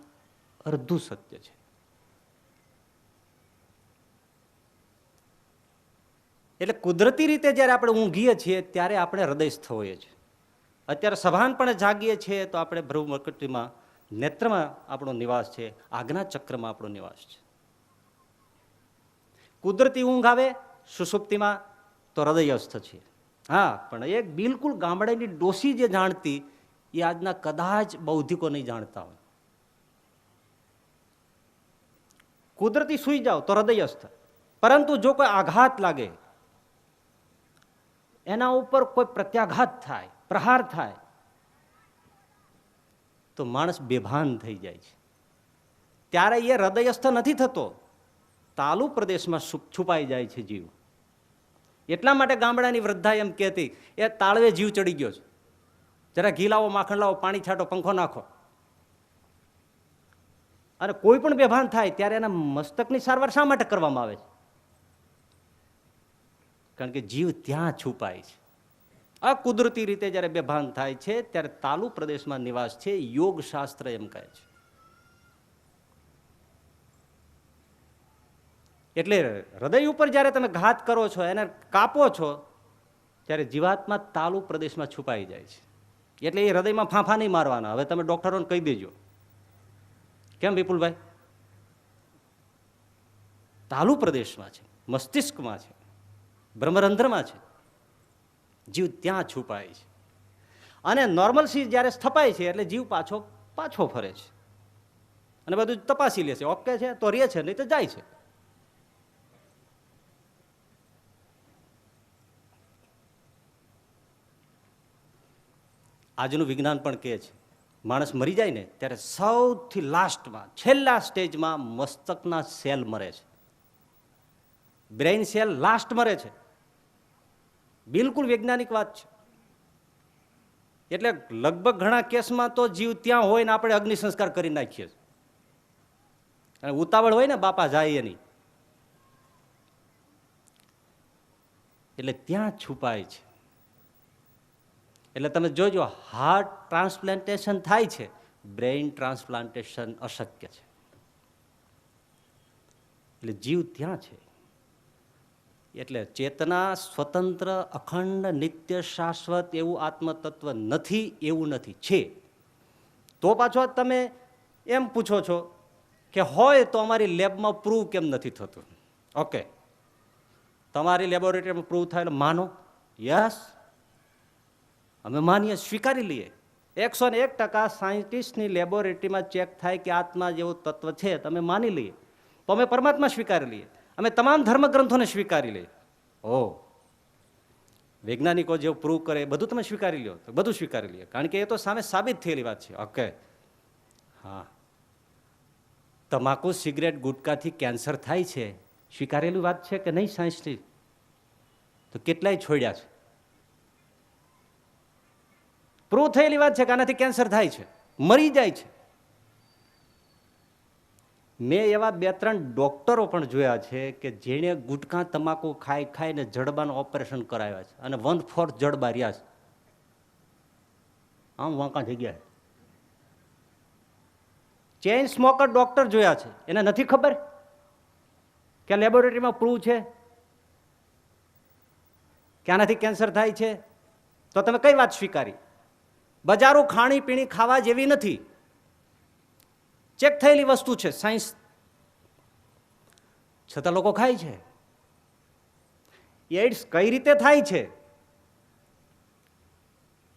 અર્ધું સત્ય છે. એટલે કુદરતી રીતે જ્યારે આપણે ઊંઘીએ છીએ ત્યારે આપણે હૃદયસ્થ હોઈએ છીએ. અત્યારે સભાનપણે જાગીએ છીએ તો આપણે ભ્રુમકટીમાં નેત્રમાં આપણો નિવાસ છે, આજ્ઞા ચક્રમાં આપણો નિવાસ છે. કુદરતી ઊંઘ આવે સુષુપ્તિમાં તો હૃદયસ્થ છે. હા, પણ એક બિલકુલ ગામડાની ડોસી જે જાણતી એ આજના કદાચ બૌદ્ધિકો નહીં જાણતા હોય. કુદરતી સૂઈ જાઓ તો હૃદયસ્થ, પરંતુ જો કોઈ આઘાત લાગે, એના ઉપર કોઈ પ્રત્યાઘાત થાય, પ્રહાર થાય, તો માણસ બેભાન થઈ જાય છે. ત્યારે એ હૃદયસ્થ નથી થતો, તાલુ પ્રદેશમાં છુપાઈ જાય છે જીવ. એટલા માટે ગામડાની વૃદ્ધા એમ કહેતી, એ તાળવે જીવ ચડી ગયો છે, જરા ઘી લાવો, માખણ લાવો, પાણી છાંટો, પંખો નાખો. અને કોઈ પણ બેભાન થાય ત્યારે એના મસ્તકની સારવાર શા માટે કરવામાં આવે છે? કારણ કે જીવ ત્યાં છુપાય છે. આ કુદરતી રીતે જ્યારે બેભાન થાય છે ત્યારે તાલુ પ્રદેશમાં નિવાસ છે, યોગ શાસ્ત્ર એમ કહે છે. એટલે હૃદય ઉપર જ્યારે તમે ઘાત કરો છો, એને કાપો છો, ત્યારે જીવાત્મા તાલુ પ્રદેશમાં છુપાઈ જાય છે. એટલે એ હૃદયમાં ફાંફા નહીં મારવાના. હવે તમે ડોક્ટરોને કહી દેજો. કેમ વિપુલભાઈ? તાલુ પ્રદેશમાં છે, મસ્તિષ્કમાં છે, બ્રહ્મરંધ્રમાં છે, જીવ ત્યાં છુપાય છે. અને નોર્મલસી જ્યારે સ્થપાય છે એટલે જીવ પાછો ફરે છે અને બધું તપાસી લે છે. ઓકે છે તો રહે છે, નહીં તો જાય છે. આજનું વિજ્ઞાન પણ કહે છે, માણસ મરી જાય ને ત્યારે સૌથી લાસ્ટમાં, છેલ્લા સ્ટેજમાં મસ્તકના સેલ મરે છે, બ્રેઇન સેલ લાસ્ટ મરે છે. બિલકુલ વૈજ્ઞાનિક વાત છે. એટલે લગભગ ઘણા કેસમાં તો જીવ ત્યાં હોય ને આપણે અગ્નિ સંસ્કાર કરી નાખીએ છીએ. અને ઉતાવળ હોય ને બાપા જાય એની, એટલે ત્યાં છુપાય છે. એટલે તમે જોજો, હાર્ટ ટ્રાન્સપ્લાન્ટેશન થાય છે, બ્રેઇન ટ્રાન્સપ્લાન્ટેશન અશક્ય છે. એટલે જીવ ત્યાં છે. એટલે ચેતના સ્વતંત્ર, અખંડ, નિત્ય, શાશ્વત એવું આત્મતત્વ નથી એવું નથી, છે. તો પાછો તમે એમ પૂછો છો કે હોય તો અમારી લેબમાં પ્રૂવ કેમ નથી થતું? ઓકે, તમારી લેબોરેટરીમાં પ્રૂવ થાય એટલે માનો. યસ, અમે માનીએ, સ્વીકારી લઈએ. 101% સાયન્ટિસ્ટની લેબોરેટરીમાં ચેક થાય કે આત્મા જેવું તત્વ છે, તમે માની લઈએ. તો અમે પરમાત્મા સ્વીકારી લઈએ, અમે તમામ ધર્મગ્રંથોને સ્વીકારી લઈએ. વૈજ્ઞાનિકો જેવું પ્રૂવ કરે બધું તમે સ્વીકારી લો, તો બધું સ્વીકારી લઈએ, કારણ કે એ તો સામે સાબિત થયેલી વાત છે. ઓકે, હા, તમાકુ, સિગરેટ, ગુટકાથી કેન્સર થાય છે, સ્વીકારેલી વાત છે કે નહીં સાયન્સથી? તો કેટલાય છોડ્યા છે. પ્રૂવ થયેલી વાત છે કે આનાથી કેન્સર થાય છે, મરી જાય છે. મેં એવા 2-3 ડોક્ટરો પણ જોયા છે કે જેણે ગુટકા તમાકુ ખાઈને જડબાનું ઓપરેશન કરાવ્યા છે અને 1/4 જડબા રહ્યા છે, આમ વાંકા થઈ ગયા. ચેઇન સ્મોકર ડોક્ટર જોયા છે, એને નથી ખબર કે લેબોરેટરીમાં પ્રૂવ છે કે આનાથી કેન્સર થાય છે. તો તમે કઈ વાત સ્વીકારી? બજારો ખાણી પીણી ખાવા જેવી નથી, ચેક થયેલી વસ્તુ છે સાયન્સ, છતાં લોકો ખાય છે. એઇડ્સ કઈ રીતે થાય છે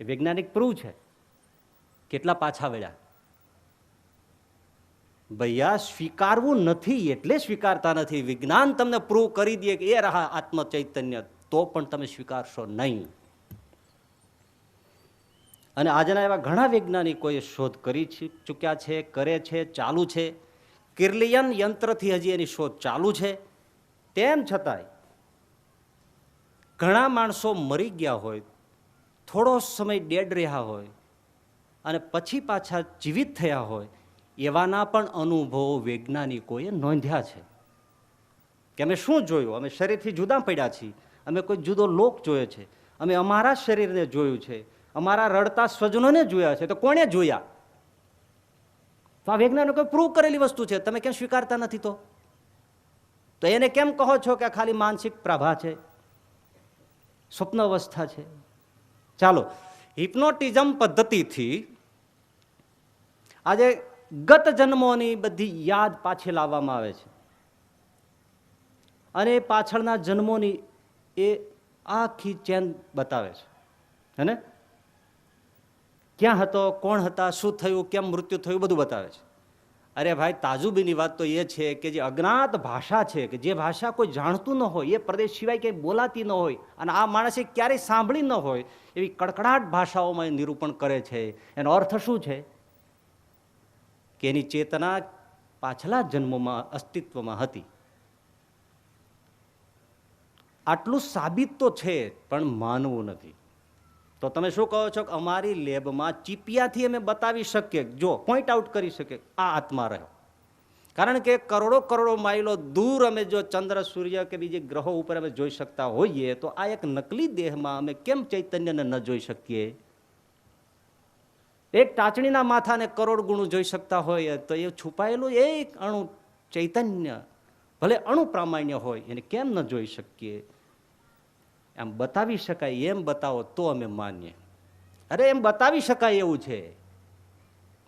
એ વૈજ્ઞાનિક પ્રૂવ છે. કેટલા પાછા વળ્યા. ભૈયા, સ્વીકારવું નથી એટલે સ્વીકારતા નથી. વિજ્ઞાન તમને પ્રૂવ કરી દે કે એ રહા આત્મ ચૈતન્ય, તો પણ તમે સ્વીકારશો નહીં. અને આજના એવા ઘણા વૈજ્ઞાનિકોએ શોધ કરી ચૂક્યા છે, કરે છે, ચાલુ છે. કિર્લિયન યંત્રથી હજી એની શોધ ચાલુ છે. તેમ છતાંય ઘણા માણસો મરી ગયા હોય, થોડો સમય ડેડ રહ્યા હોય અને પછી પાછા જીવિત થયા હોય, એવાના પણ અનુભવો વૈજ્ઞાનિકોએ નોંધ્યા છે. કે અમે શું જોયું? અમે શરીરથી જુદા પડ્યા છીએ, અમે કોઈ જુદો લોક જોયો છે, અમે અમારા શરીરને જોયું છે, અમારા રડતા સ્વજનોને જોયા છે. તો કોણે જોયા? તો આ વૈજ્ઞાનિકોએ પ્રૂવ કરેલી વસ્તુ છે. તમે કેમ સ્વીકારતા નથી? તો એને કેમ કહો છો કે ખાલી માનસિક પ્રભા છે, સ્વપ્ન અવસ્થા છે? ચાલો, હિપ્નોટિઝમ પદ્ધતિથી આજે ગત જન્મોની બધી યાદ પાછી લાવવામાં આવે છે અને પાછળના જન્મોની એ આખી ચેન બતાવે છે. હે ને? ક્યાં હતો, કોણ હતા, શું થયું, કેમ મૃત્યુ થયું, બધું બતાવે છે. અરે ભાઈ, તાજુબીની વાત તો એ છે કે જે અજ્ઞાત ભાષા છે, કે જે ભાષા કોઈ જાણતું ન હોય, એ પ્રદેશ સિવાય ક્યાંય બોલાતી ન હોય અને આ માણસે ક્યારેય સાંભળી ન હોય એવી કડકડાટ ભાષાઓમાં એ નિરૂપણ કરે છે. એનો અર્થ શું છે? કે એની ચેતના પાછલા જન્મોમાં અસ્તિત્વમાં હતી. આટલું સાબિત તો છે, પણ માનવું નથી. તો તમે શું કહો છો કે અમારી લેબમાં ચીપિયાથી અમે બતાવી શકીએ, જો પોઈન્ટ આઉટ કરી શકીએ આ આત્મા રહ્યો? કારણ કે કરોડો કરોડો માઇલો દૂર અમે જો ચંદ્ર, સૂર્ય કે બીજે ગ્રહો ઉપર અમે જોઈ શકતા હોઈએ, તો આ એક નકલી દેહમાં અમે કેમ ચૈતન્યને ન જોઈ શકીએ? એક ટાચણીના માથાને કરોડ ગુણું જોઈ શકતા હોય તો એ છુપાયેલું એક અણુ ચૈતન્ય, ભલે અણુ પ્રામાણ્ય હોય, એને કેમ ન જોઈ શકીએ? એમ બતાવી શકાય એમ બતાવો તો અમે માનીએ. અરે એમ બતાવી શકાય એવું છે,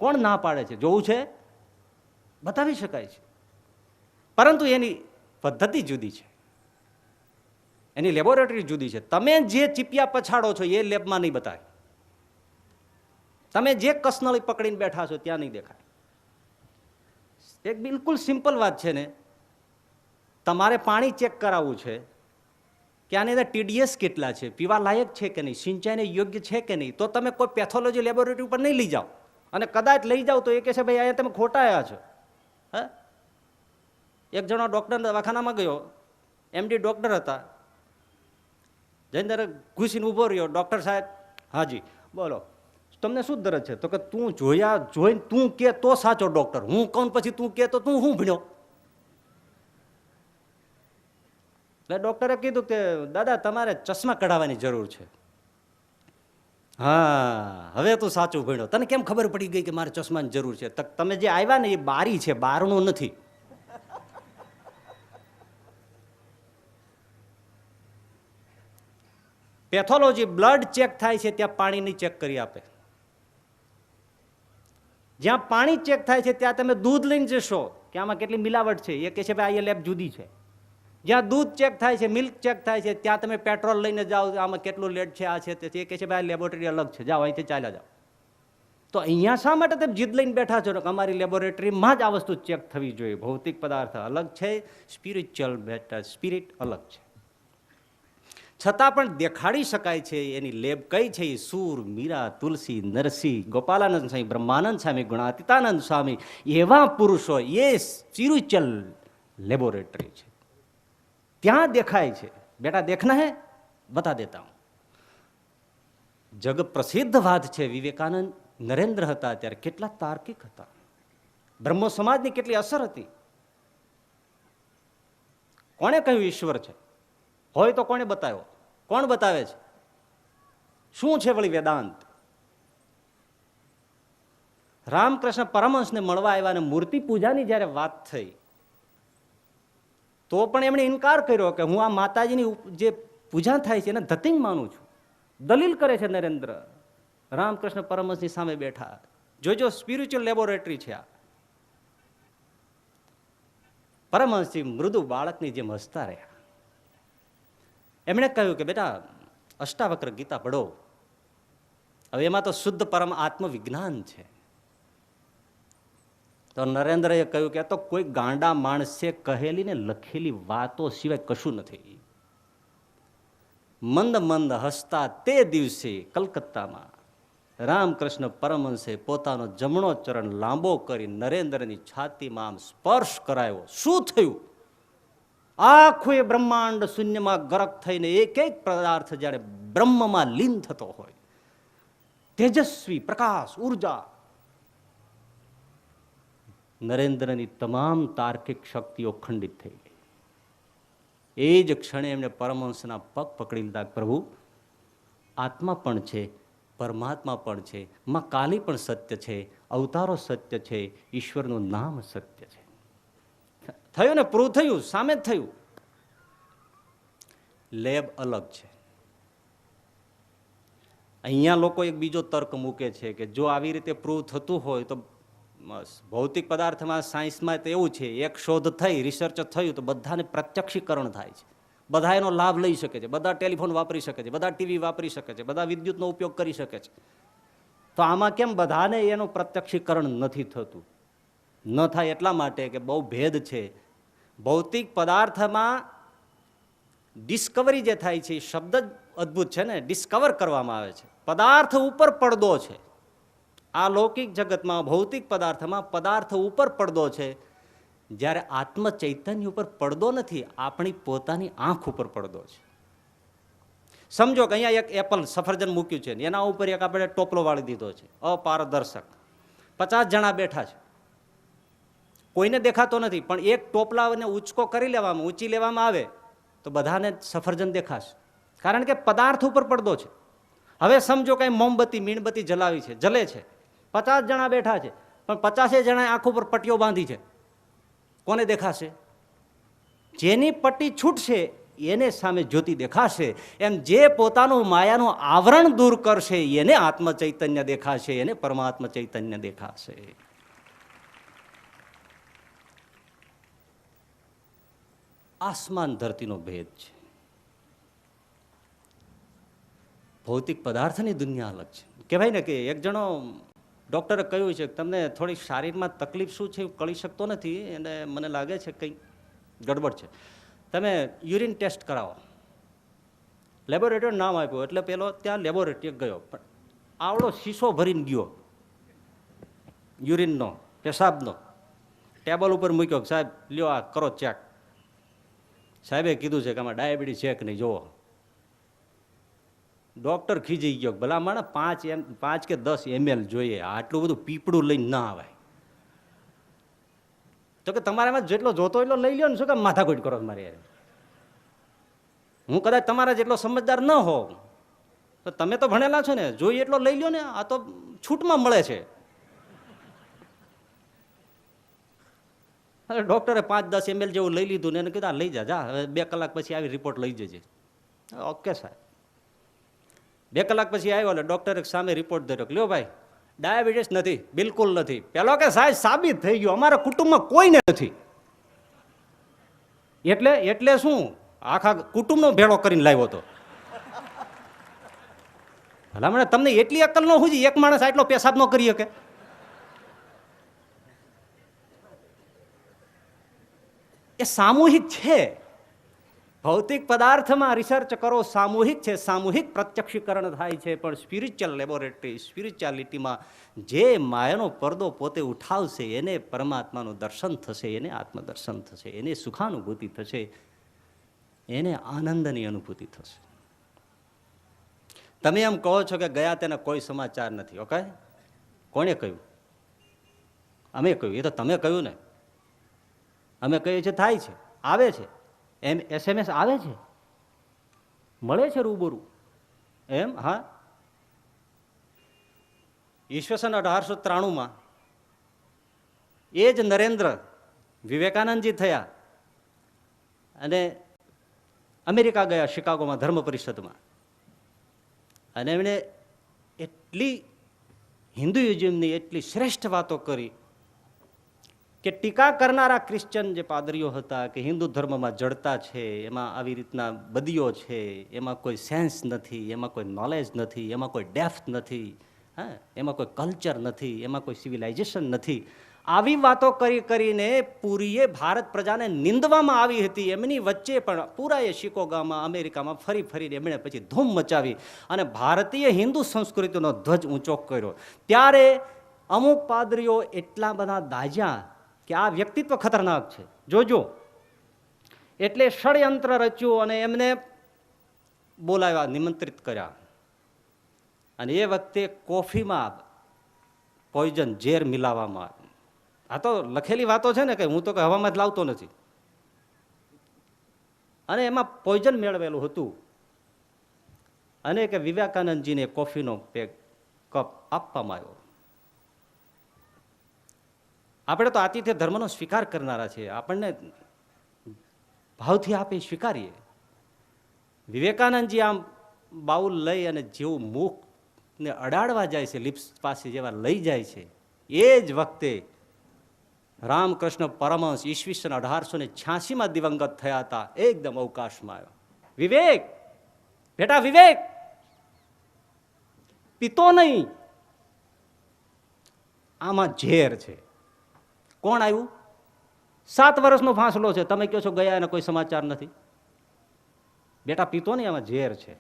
કોણ ના પાડે છે? જોવું છે? બતાવી શકાય છે, પરંતુ એની પદ્ધતિ જુદી છે, એની લેબોરેટરી જુદી છે. તમે જે ચીપિયા પછાડો છો એ લેબમાં નહીં બતાવે. તમે જે કસનળી પકડીને બેઠા છો ત્યાં નહીં દેખાય. એક બિલકુલ સિમ્પલ વાત છે ને, તમારે પાણી ચેક કરાવવું છે કે આની અંદર ટીડીએસ કેટલા છે, પીવા લાયક છે કે નહીં, સિંચાઈને યોગ્ય છે કે નહીં, તો તમે કોઈ પેથોલોજી લેબોરેટરી ઉપર નહીં લઈ જાઓ. અને કદાચ લઈ જાઓ તો એ કહે છે ભાઈ અહીંયા તમે ખોટા આવ્યા છો. હા, એક જણો ડૉક્ટર દવાખાનામાં ગયો, એમડી ડૉક્ટર હતા, જઈને ઘૂસીને ઊભો રહ્યો. ડૉક્ટર સાહેબ, હાજી બોલો, તમને શું દરજ છે? તો કે તું જોઈને તું કે તો સાચો ડૉક્ટર, હું કહું પછી તું કે તો તું શું ભણ્યો? એટલે ડૉક્ટરે કીધું કે દાદા તમારે ચશ્મા કઢાવવાની જરૂર છે. હા, હવે તું સાચું ભણ્યો. તને કેમ ખબર પડી ગઈ કે મારે ચશ્માની જરૂર છે? તમે જે આવ્યા ને એ બારી છે, બારણું નથી. પેથોલોજી બ્લડ ચેક થાય છે ત્યાં પાણી નહીં ચેક કરી આપે. જ્યાં પાણી ચેક થાય છે ત્યાં તમે દૂધ લઈને જશો કે આમાં કેટલી મિલાવટ છે, એ કહે છે ભાઈ આ લેબ જુદી છે. જ્યાં દૂધ ચેક થાય છે, મિલ્ક ચેક થાય છે, ત્યાં તમે પેટ્રોલ લઈને જાઓ, આમાં કેટલું લેડ છે, આ છે, તે છે, એ કહે છે ભાઈ લેબોરેટરી અલગ છે, જાઓ અહીંથી ચાલ્યા જાઓ. તો અહીંયા શા માટે તમે જીદ લઈને બેઠા છો કે અમારી લેબોરેટરીમાં જ આ વસ્તુ ચેક થવી જોઈએ? ભૌતિક પદાર્થ અલગ છે, સ્પિરિચ્યુઅલ મેટર, સ્પિરિટ અલગ છે. છતાં પણ દેખાડી શકાય છે એની લેબ કઈ છે? એ સૂર, મીરા, તુલસી, નરસિંહ, ગોપાલાનંદ સ્વામી, બ્રહ્માનંદ સ્વામી, ગુણાતીતાનંદ સ્વામી, એવા પુરુષો, એ સ્પિરિચ્યુઅલ લેબોરેટરી છે, ત્યાં દેખાય છે. બેટા દેખના હે, બતા દેતા હું. જગ પ્રસિદ્ધ વાત છે, વિવેકાનંદ નરેન્દ્ર હતા ત્યારે કેટલા તાર્કિક હતા, બ્રહ્મો સમાજની કેટલી અસર હતી. કોણે કહ્યું ઈશ્વર છે? હોય તો કોણે બતાવ્યો? કોણ બતાવે છે? શું છે વળી વેદાંત? રામકૃષ્ણ પરમહંસને મળવા આવ્યા અને મૂર્તિ પૂજાની જ્યારે વાત થઈ તો પણ એમણે ઇનકાર કર્યો કે હું આ માતાજીની જે પૂજા થાય છે એને ધતિંગ માનું છું. દલીલ કરે છે નરેન્દ્ર. રામકૃષ્ણ પરમહંસની સામે બેઠા. જોજો, સ્પિરિચ્યુઅલ લેબોરેટરી છે આ. પરમહંસજી મૃદુ બાળકની જેમ હસતા રહ્યા. એમણે કહ્યું કે બેટા અષ્ટાવક્ર ગીતા પઢો, હવે એમાં તો શુદ્ધ પરમ આત્મવિજ્ઞાન છે. તો નરેન્દ્રએ કહ્યું કે આ તો કોઈ ગાંડા માણસે કહેલી ને લખેલી વાતો સિવાય કશું નથી. મંદ મંદ હસતા તે દિવસે કલકત્તામાં રામકૃષ્ણ પરમહંસે પોતાનો જમણો ચરણ લાંબો કરી નરેન્દ્રની છાતીમાં આમ સ્પર્શ કરાયો. શું થયું? આખું એ બ્રહ્માંડ શૂન્યમાં ગરક થઈને એક એક પદાર્થ જ્યારે બ્રહ્મમાં લીન થતો હોય, તેજસ્વી પ્રકાશ, ઉર્જા. નરેન્દ્રની તમામ તાર્કિક શક્તિઓ ખંડિત થઈ ગઈ. એ જ ક્ષણે એમને પરમહંસના પગ પકડી લીધા. પ્રભુ, આત્મા પણ છે, પરમાત્મા પણ છે, માં કાલી પણ સત્ય છે, અવતારો સત્ય છે, ઈશ્વરનું નામ સત્ય છે. થયું ને, પ્રૂવ થયું, સામે જ થયું. લેબ અલગ છે. અહીંયા લોકો એક બીજો તર્ક મૂકે છે કે જો આવી રીતે પ્રૂવ થતું હોય તો ભૌતિક પદાર્થમાં, સાયન્સમાં તો એવું છે, એક શોધ થઈ, રિસર્ચ થયું તો બધાને પ્રત્યક્ષીકરણ થાય છે, બધા એનો લાભ લઈ શકે છે, બધા ટેલિફોન વાપરી શકે છે, બધા ટીવી વાપરી શકે છે, બધા વિદ્યુતનો ઉપયોગ કરી શકે છે. તો આમાં કેમ બધાને એનું પ્રત્યક્ષીકરણ નથી થતું? ન થાય એટલા માટે કે બહુ ભેદ છે. ભૌતિક પદાર્થમાં ડિસ્કવરી જે થાય છે, શબ્દ જ અદ્ભુત છે ને, ડિસ્કવર કરવામાં આવે છે. પદાર્થ ઉપર પડદો છે. આ લૌકિક જગતમાં, ભૌતિક પદાર્થમાં પદાર્થ ઉપર પડદો છે, જ્યારે આત્મ ચૈતન્ય ઉપર પડદો નથી, આપણી પોતાની આંખ ઉપર પડદો છે. સમજો કે અહીંયા એક એપલ સફરજન મૂક્યું છે, એના ઉપર એક આપણે ટોપલો વાળી દીધો છે, અપારદર્શક. 50 જણા બેઠા છે, કોઈને દેખાતો નથી, પણ એક ટોપલાને ઊંચકો કરી લેવામાં, ઊંચી લેવામાં આવે તો બધાને સફરજન દેખાશે, કારણ કે પદાર્થ ઉપર પડદો છે. હવે સમજો કઈ મોમબત્તી, મીણબત્તી જલાવી છે, જલે છે, 50 જણા બેઠા છે, પણ 50 જણા આંખ ઉપર પટ્ટીઓ બાંધી છે, કોને દેખાશે? જેની પટ્ટી છૂટશે એને સામે જ્યોતિ દેખાશે. એમ જે પોતાનું માયાનું આવરણ દૂર કરશે એને આત્મ ચૈતન્ય દેખાશે, એને પરમાત્મા ચૈતન્ય દેખાશે. આસમાન ધરતીનો ભેદ છે. ભૌતિક પદાર્થની દુનિયા અલગ છે. કહેવાય ને કે એક જણો ડૉક્ટરે કહ્યું છે કે તમને થોડી શારીરમાં તકલીફ શું છે કળી શકતો નથી, અને મને લાગે છે કંઈ ગડબડ છે, તમે યુરિન ટેસ્ટ કરાવો. લેબોરેટરી નામ આપ્યું એટલે પેલો ત્યાં લેબોરેટરી ગયો, પણ આવડો શીશો ભરીને ગયો યુરિનનો, પેશાબનો, ટેબલ ઉપર મૂક્યો. સાહેબ લ્યો આ કરો ચેક. સાહેબે કીધું છે કે આમાં ડાયાબિટીસ છે કે નહીં જોવો. ડૉક્ટર ખીજાઈ ગયો, ભલા માણે 5 કે 10 ml જોઈએ, આટલું બધું પીપળું લઈને ના આવે. તો કે તમારામાં જેટલો જોતો એટલો લઈ લ્યો ને, શું કામ માથાકૂટ કરો મારી યાર? હું કદાચ તમારા જેટલો સમજદાર ન હોઉં તો તમે તો ભણેલા છો ને, જોઈએ એટલો લઈ લ્યો ને, આ તો છૂટમાં મળે છે. ડૉક્ટરે 5-10 ml જેવું લઈ લીધું ને એને કીધું લઈ જા, હવે 2 કલાક પછી આવી રિપોર્ટ લઈ જજે. ઓકે સાહેબ. 2 કલાક પછી આવ્યો એટલે ડૉક્ટરે સામે રિપોર્ટ ધર્યો, લ્યો ભાઈ ડાયાબિટીસ નથી, બિલકુલ નથી. પેલો કે સાહેબ સાબિત થઈ ગયું, અમારા કુટુંબમાં કોઈને નથી. એટલે શું આખા કુટુંબનો ભેળો કરીને લાવ્યો હતો. ભલામણે તમને એટલી અકલ ન હોય, એક માણસ આટલો પેશાબ ન કરી શકે. એ સામૂહિક છે. ભૌતિક પદાર્થમાં રિસર્ચ કરો, સામૂહિક છે, સામૂહિક પ્રત્યક્ષીકરણ થાય છે. પણ સ્પિરિચ્યુઅલ લેબોરેટરી, સ્પિરિચ્યુઆલિટીમાં જે માયાનો પડદો પોતે ઉઠાવશે એને પરમાત્માનું દર્શન થશે, એને આત્મદર્શન થશે, એને સુખાનુભૂતિ થશે, એને આનંદની અનુભૂતિ થશે. તમે એમ કહો છો કે ગયા તેના કોઈ સમાચાર નથી. ઓકે, કોણે કહ્યું? અમે કહ્યું? એ તો તમે કહ્યું ને. અમે કહીએ છીએ થાય છે, આવે છે, એમ SMS આવે છે, મળે છે રૂબરૂ. એમ? હા. ઈસવીસન 1893 એ જ નરેન્દ્ર વિવેકાનંદજી થયા અને અમેરિકા ગયા, શિકાગોમાં ધર્મ પરિષદમાં, અને એમણે એટલી હિન્દુઇઝમની એટલી શ્રેષ્ઠ વાતો કરી કે ટીકા કરનારા ક્રિશ્ચન જે પાદરીઓ હતા કે હિન્દુ ધર્મમાં જડતા છે, એમાં આવી રીતના બદીઓ છે, એમાં કોઈ સેન્સ નથી, એમાં કોઈ નોલેજ નથી, એમાં કોઈ ડેપ્થ નથી, હા, એમાં કોઈ કલ્ચર નથી, એમાં કોઈ સિવિલાઇઝેશન નથી, આવી વાતો કરીને પૂરીએ ભારત પ્રજાને નિંદવામાં આવી હતી. એમની વચ્ચે પણ પૂરાએ શિકાગોમાં, અમેરિકામાં ફરીને એમણે પછી ધૂમ મચાવી અને ભારતીય હિન્દુ સંસ્કૃતિનો ધ્વજ ઊંચો કર્યો. ત્યારે અમુક પાદરીઓ એટલા બધા દાજ્યા કે આ વ્યક્તિત્વ ખતરનાક છે, જોજો. એટલે ષડયંત્ર રચ્યું અને એમને બોલાવ્યા, નિમંત્રિત કર્યા. અને એ વખતે કોફીમાં પોઈઝન, ઝેર મિલાવવામાં આવ્યું. આ તો લખેલી વાતો છે ને, કે હું તો હવામાં જ લાવતો નથી. અને એમાં પોઈઝન મેળવેલું હતું. અને કે વિવેકાનંદજીને કોફીનો પેક કપ આપવામાં આવ્યો. આપણે તો આતિથ્ય ધર્મનો સ્વીકાર કરનારા છીએ, આપણને ભાવથી આપે સ્વીકારીએ. વિવેકાનંદજી આમ બાઉલ લઈ અને જેવું મુખને અડાડવા જાય છે, લિપ્સ પાસે જેવા લઈ જાય છે, એ જ વખતે રામકૃષ્ણ પરમહંસ ઈસવીસન 1886 દિવંગત થયા હતા. એકદમ અવકાશમાં આવ્યો. વિવેક, બેટા વિવેક, પીતો નહીં, આમાં ઝેર છે. કોણ આવ્યું? 7 વર્ષનો ફાંસલો છે, તમે કહો છો ગયા એને કોઈ સમાચાર નથી. બેટા પીતો નહીં, આમાં ઝેર છે.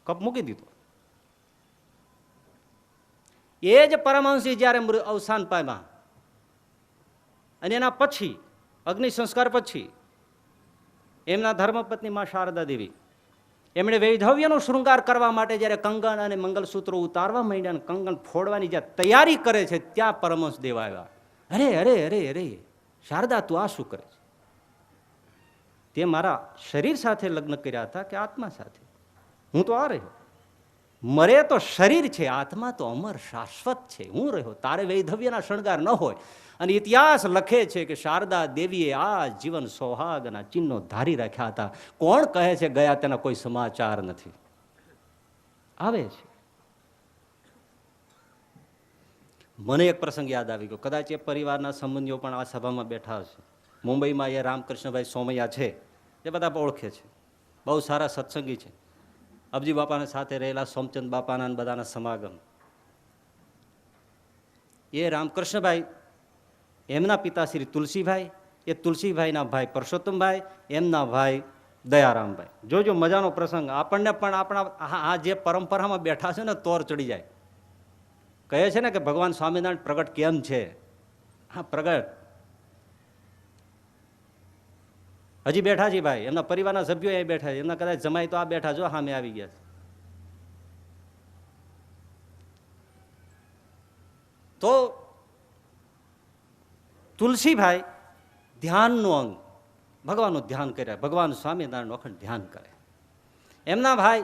કપ મૂકી દીધો. એ જ પરમહંસી જયારે અવસાન પામ્યા અને એના પછી અગ્નિ સંસ્કાર પછી એમના ધર્મપત્ની માં શારદા દેવી એમણે વૈધવ્યનો શૃંગાર કરવા માટે જ્યારે કંગણ અને મંગલસૂત્રો ઉતારવા માંડ્યા અને કંગણ ફોડવાની જ્યાં તૈયારી કરે છે ત્યાં પરમહંસ દેવ આવ્યા. અરે અરે અરે અરે શારદા, તું આ શું કરે છે? તે મારા શરીર સાથે લગ્ન કર્યા હતા કે આત્મા સાથે? હું તો આ રહ્યો. મરે તો શરીર છે, આત્મા તો અમર શાશ્વત છે. હું રહ્યો, તારે વૈધવ્યના શણગાર ન હોય. અને ઇતિહાસ લખે છે કે શારદા દેવીએ આ જીવન સૌહાગના ચિહ્નો ધારી રાખ્યા હતા. કોણ કહે છે ગયા તેના કોઈ સમાચાર નથી? આવે છે. મને એક પ્રસંગ યાદ આવી ગયો, કદાચ એ પરિવારના સંબંધીઓ પણ આ સભામાં બેઠા હશે. મુંબઈમાં એ રામકૃષ્ણભાઈ સોમૈયા છે, એ બધા ઓળખે છે, બહુ સારા સત્સંગી છે. અબજી બાપાના સાથે રહેલા સોમચંદ બાપાના બધાના સમાગમ. એ રામકૃષ્ણભાઈ, એમના પિતા શ્રી તુલસીભાઈ, એ તુલસીભાઈના ભાઈ પરસોત્તમભાઈ, એમના ભાઈ દયારામભાઈ. જોજો મજાનો પ્રસંગ. આપણને પણ આપણા આ જે પરંપરામાં બેઠા છે ને તોર ચડી જાય. કહે છે ને કે ભગવાન સ્વામિનારાયણ પ્રગટ કેમ છે? હા, પ્રગટ. હજી બેઠા છે ભાઈ, એમના પરિવારના સભ્યો અહીં બેઠા છે, એમના કદાચ જમાઈ તો આ બેઠા, જો સામે આવી ગયા છે. તો તુલસીભાઈ ધ્યાનનું અંગ, ભગવાનનું ધ્યાન કર્યા, ભગવાન સ્વામિનારાયણ અખંડ ધ્યાન કરે. એમના ભાઈ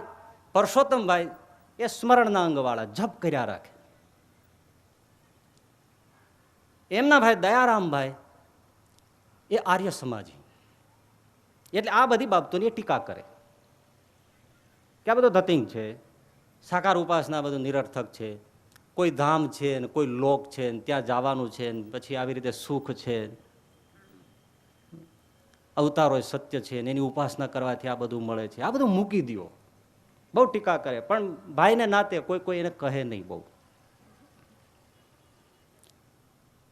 પરસોત્તમભાઈ એ સ્મરણના અંગવાળા, જપ કર્યા રાખે. એમના ભાઈ દયારામભાઈ એ આર્ય સમાજી, એટલે આ બધી બાબતોની ટીકા કરે કે આ બધું ધતિંગ છે, સાકાર ઉપાસના બધું નિરર્થક છે, કોઈ ધામ છે ને કોઈ લોક છે ને ત્યાં જવાનું છે ને પછી આવી રીતે સુખ છે, અવતારો સત્ય છે ને એની ઉપાસના કરવાથી આ બધું મળે છે, આ બધું મૂકી દો. બહુ ટીકા કરે, પણ ભાઈને નાતે કોઈ એને કહે નહીં બહુ.